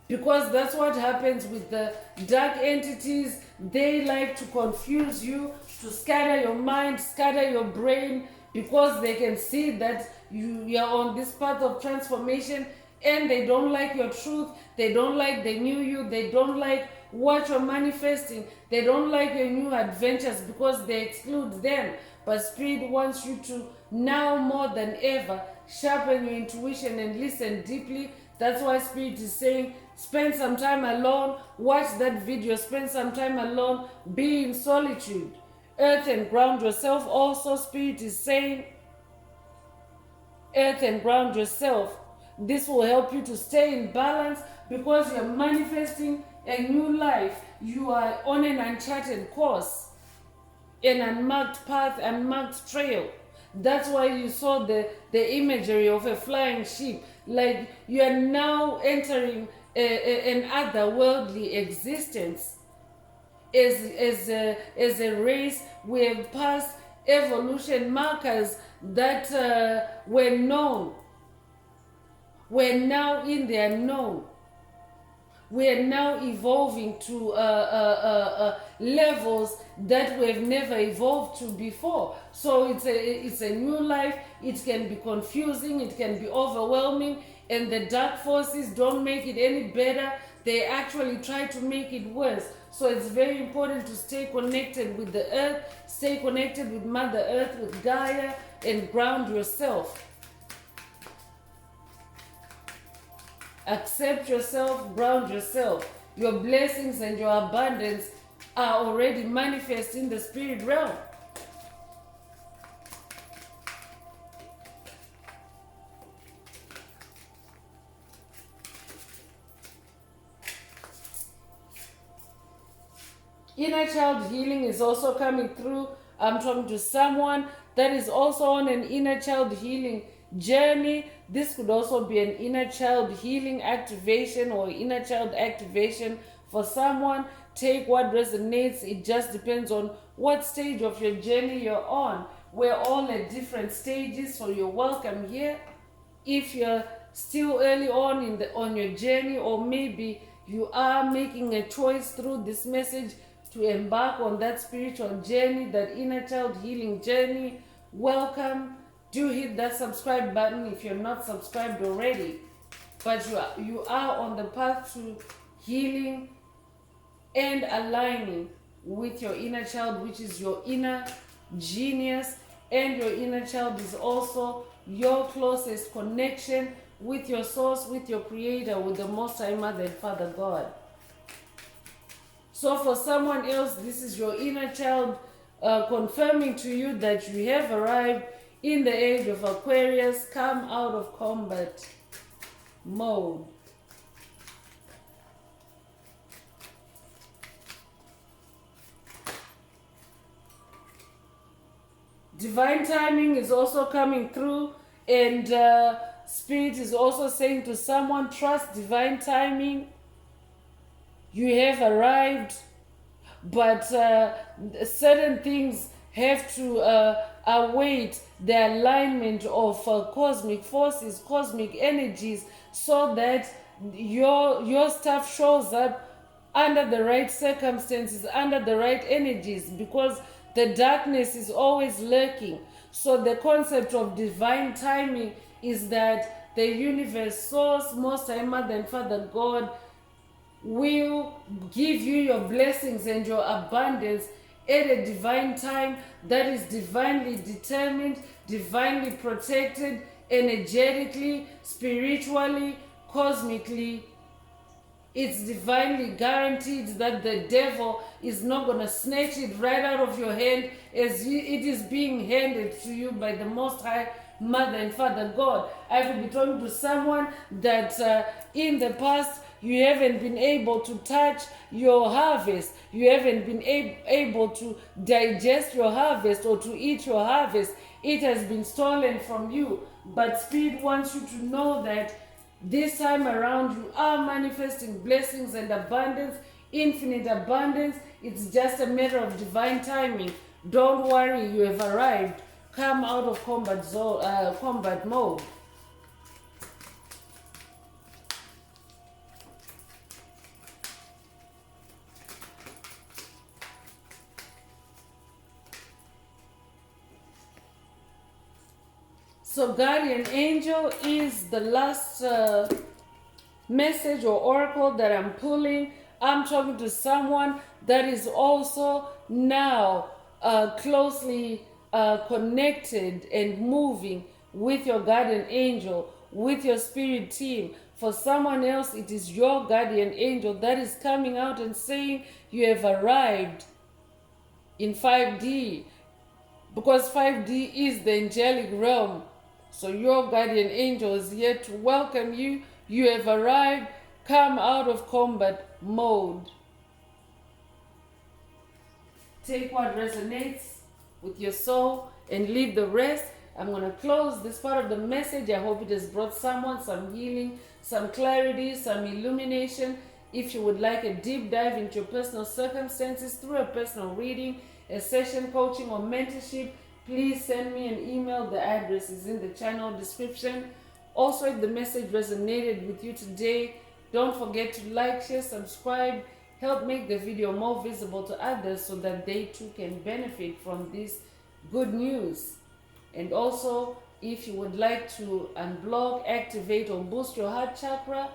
Because that's what happens with the dark entities. They like to confuse you, to scatter your mind, scatter your brain, because they can see that you're on this path of transformation, and they don't like your truth. They don't like the new you. They don't like what you're manifesting. They don't like your new adventures because they exclude them. But Spirit wants you to, now more than ever, sharpen your intuition and listen deeply. That's why Spirit is saying, spend some time alone, watch that video, spend some time alone, be in solitude, earth and ground yourself. Also, Spirit is saying, earth and ground yourself. This will help you to stay in balance because you're manifesting a new life. You are on an uncharted course, an unmarked path, unmarked trail. That's why you saw the imagery of a flying sheep. Like you are now entering an otherworldly existence. As a race, we have passed evolution markers that were known. We're now in the unknown. We are now evolving to levels that we have never evolved to before. So it's a new life. It can be confusing. It can be overwhelming. And the dark forces don't make it any better. They actually try to make it worse. So it's very important to stay connected with the earth, stay connected with Mother Earth, with Gaia, and ground yourself. Accept yourself, ground yourself. Your blessings and your abundance are already manifest in the spirit realm. Inner child healing is also coming through. I'm talking to someone that is also on an inner child healing journey. This could also be an inner child healing activation or inner child activation for someone. Take what resonates. It just depends on what stage of your journey you're on. We're all at different stages, so you're welcome here. If you're still early on on your journey, or maybe you are making a choice through this message to embark on that spiritual journey, that inner child healing journey, welcome. Do hit that subscribe button if you're not subscribed already. But you are on the path to healing and aligning with your inner child, which is your inner genius. And your inner child is also your closest connection with your source, with your creator, with the Most High Mother and Father God. So for someone else, this is your inner child confirming to you that you have arrived in the age of Aquarius. Come out of combat mode. Divine timing is also coming through, and Spirit is also saying to someone, trust divine timing. You have arrived, but certain things have to await the alignment of cosmic forces, cosmic energies, so that your stuff shows up under the right circumstances, under the right energies, because the darkness is always lurking. So the concept of divine timing is that the universe, source, Most High Mother and Father God will give you your blessings and your abundance at a divine time that is divinely determined, divinely protected, energetically, spiritually, cosmically. It's divinely guaranteed that the devil is not going to snatch it right out of your hand as it is being handed to you by the Most High Mother and Father God. I could be talking to someone that in the past you haven't been able to touch your harvest. You haven't been able to digest your harvest or to eat your harvest. It has been stolen from you. But Spirit wants you to know that this time around you are manifesting blessings and abundance, infinite abundance. It's just a matter of divine timing. Don't worry, you have arrived. Come out of combat mode. So guardian angel is the last message or oracle that I'm pulling. I'm talking to someone that is also now closely connected and moving with your guardian angel, with your spirit team. For someone else, it is your guardian angel that is coming out and saying you have arrived in 5D, because 5D is the angelic realm. So your guardian angel is here to welcome you. You have arrived. Come out of combat mode. Take what resonates with your soul and leave the rest. I'm going to close this part of the message. I hope it has brought someone some healing, some clarity, some illumination. If you would like a deep dive into your personal circumstances through a personal reading, a session coaching or mentorship, please send me an email. The address is in the channel description. Also, if the message resonated with you today, don't forget to like, share, subscribe. Help make the video more visible to others so that they too can benefit from this good news. And also, if you would like to unblock, activate, or boost your heart chakra,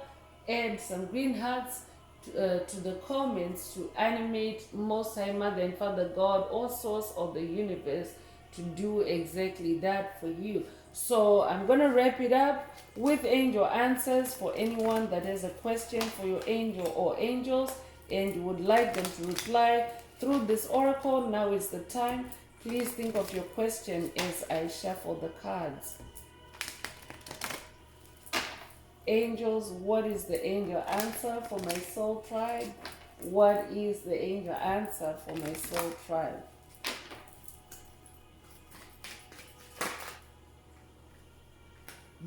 add some green hearts to the comments to animate Most High Mother and Father God or Source of the universe to do exactly that for you. So I'm going to wrap it up with angel answers for anyone that has a question for your angel or angels and you would like them to reply through this oracle. Now is the time. Please think of your question as I shuffle the cards. Angels, what is the angel answer for my soul tribe? What is the angel answer for my soul tribe?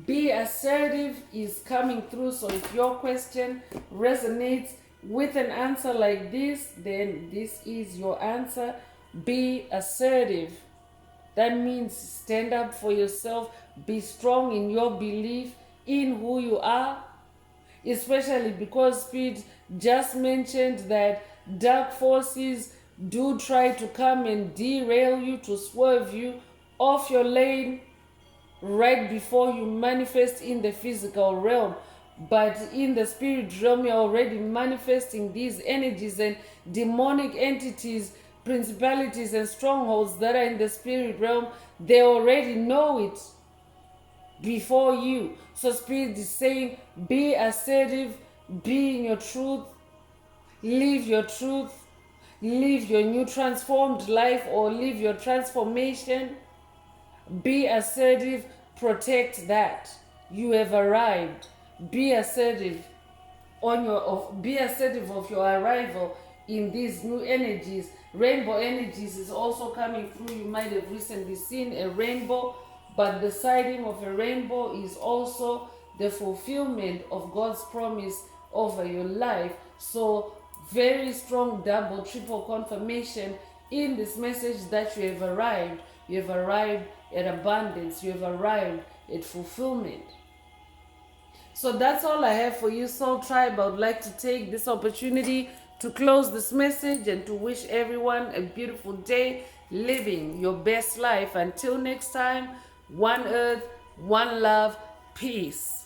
Be assertive is coming through. So if your question resonates with an answer like this, then this is your answer. Be assertive. That means stand up for yourself. Be strong in your belief in who you are. Especially because Spirit just mentioned that dark forces do try to come and derail you, to swerve you off your lane right before you manifest in the physical realm. But in the spirit realm, you're already manifesting these energies and demonic entities, principalities, and strongholds that are in the spirit realm. They already know it before you. So Spirit is saying, be assertive, be in your truth, live your truth, live your new transformed life, or live your transformation. Be assertive, protect that. You have arrived. Be assertive be assertive of your arrival in these new energies. Rainbow energies is also coming through. You might have recently seen a rainbow, but the sighting of a rainbow is also the fulfillment of God's promise over your life. So very strong double, triple confirmation in this message that you have arrived. You have arrived at abundance. You have arrived at fulfillment. So that's all I have for you, Soul Tribe. I would like to take this opportunity to close this message and to wish everyone a beautiful day, living your best life. Until next time, one earth, one love, peace.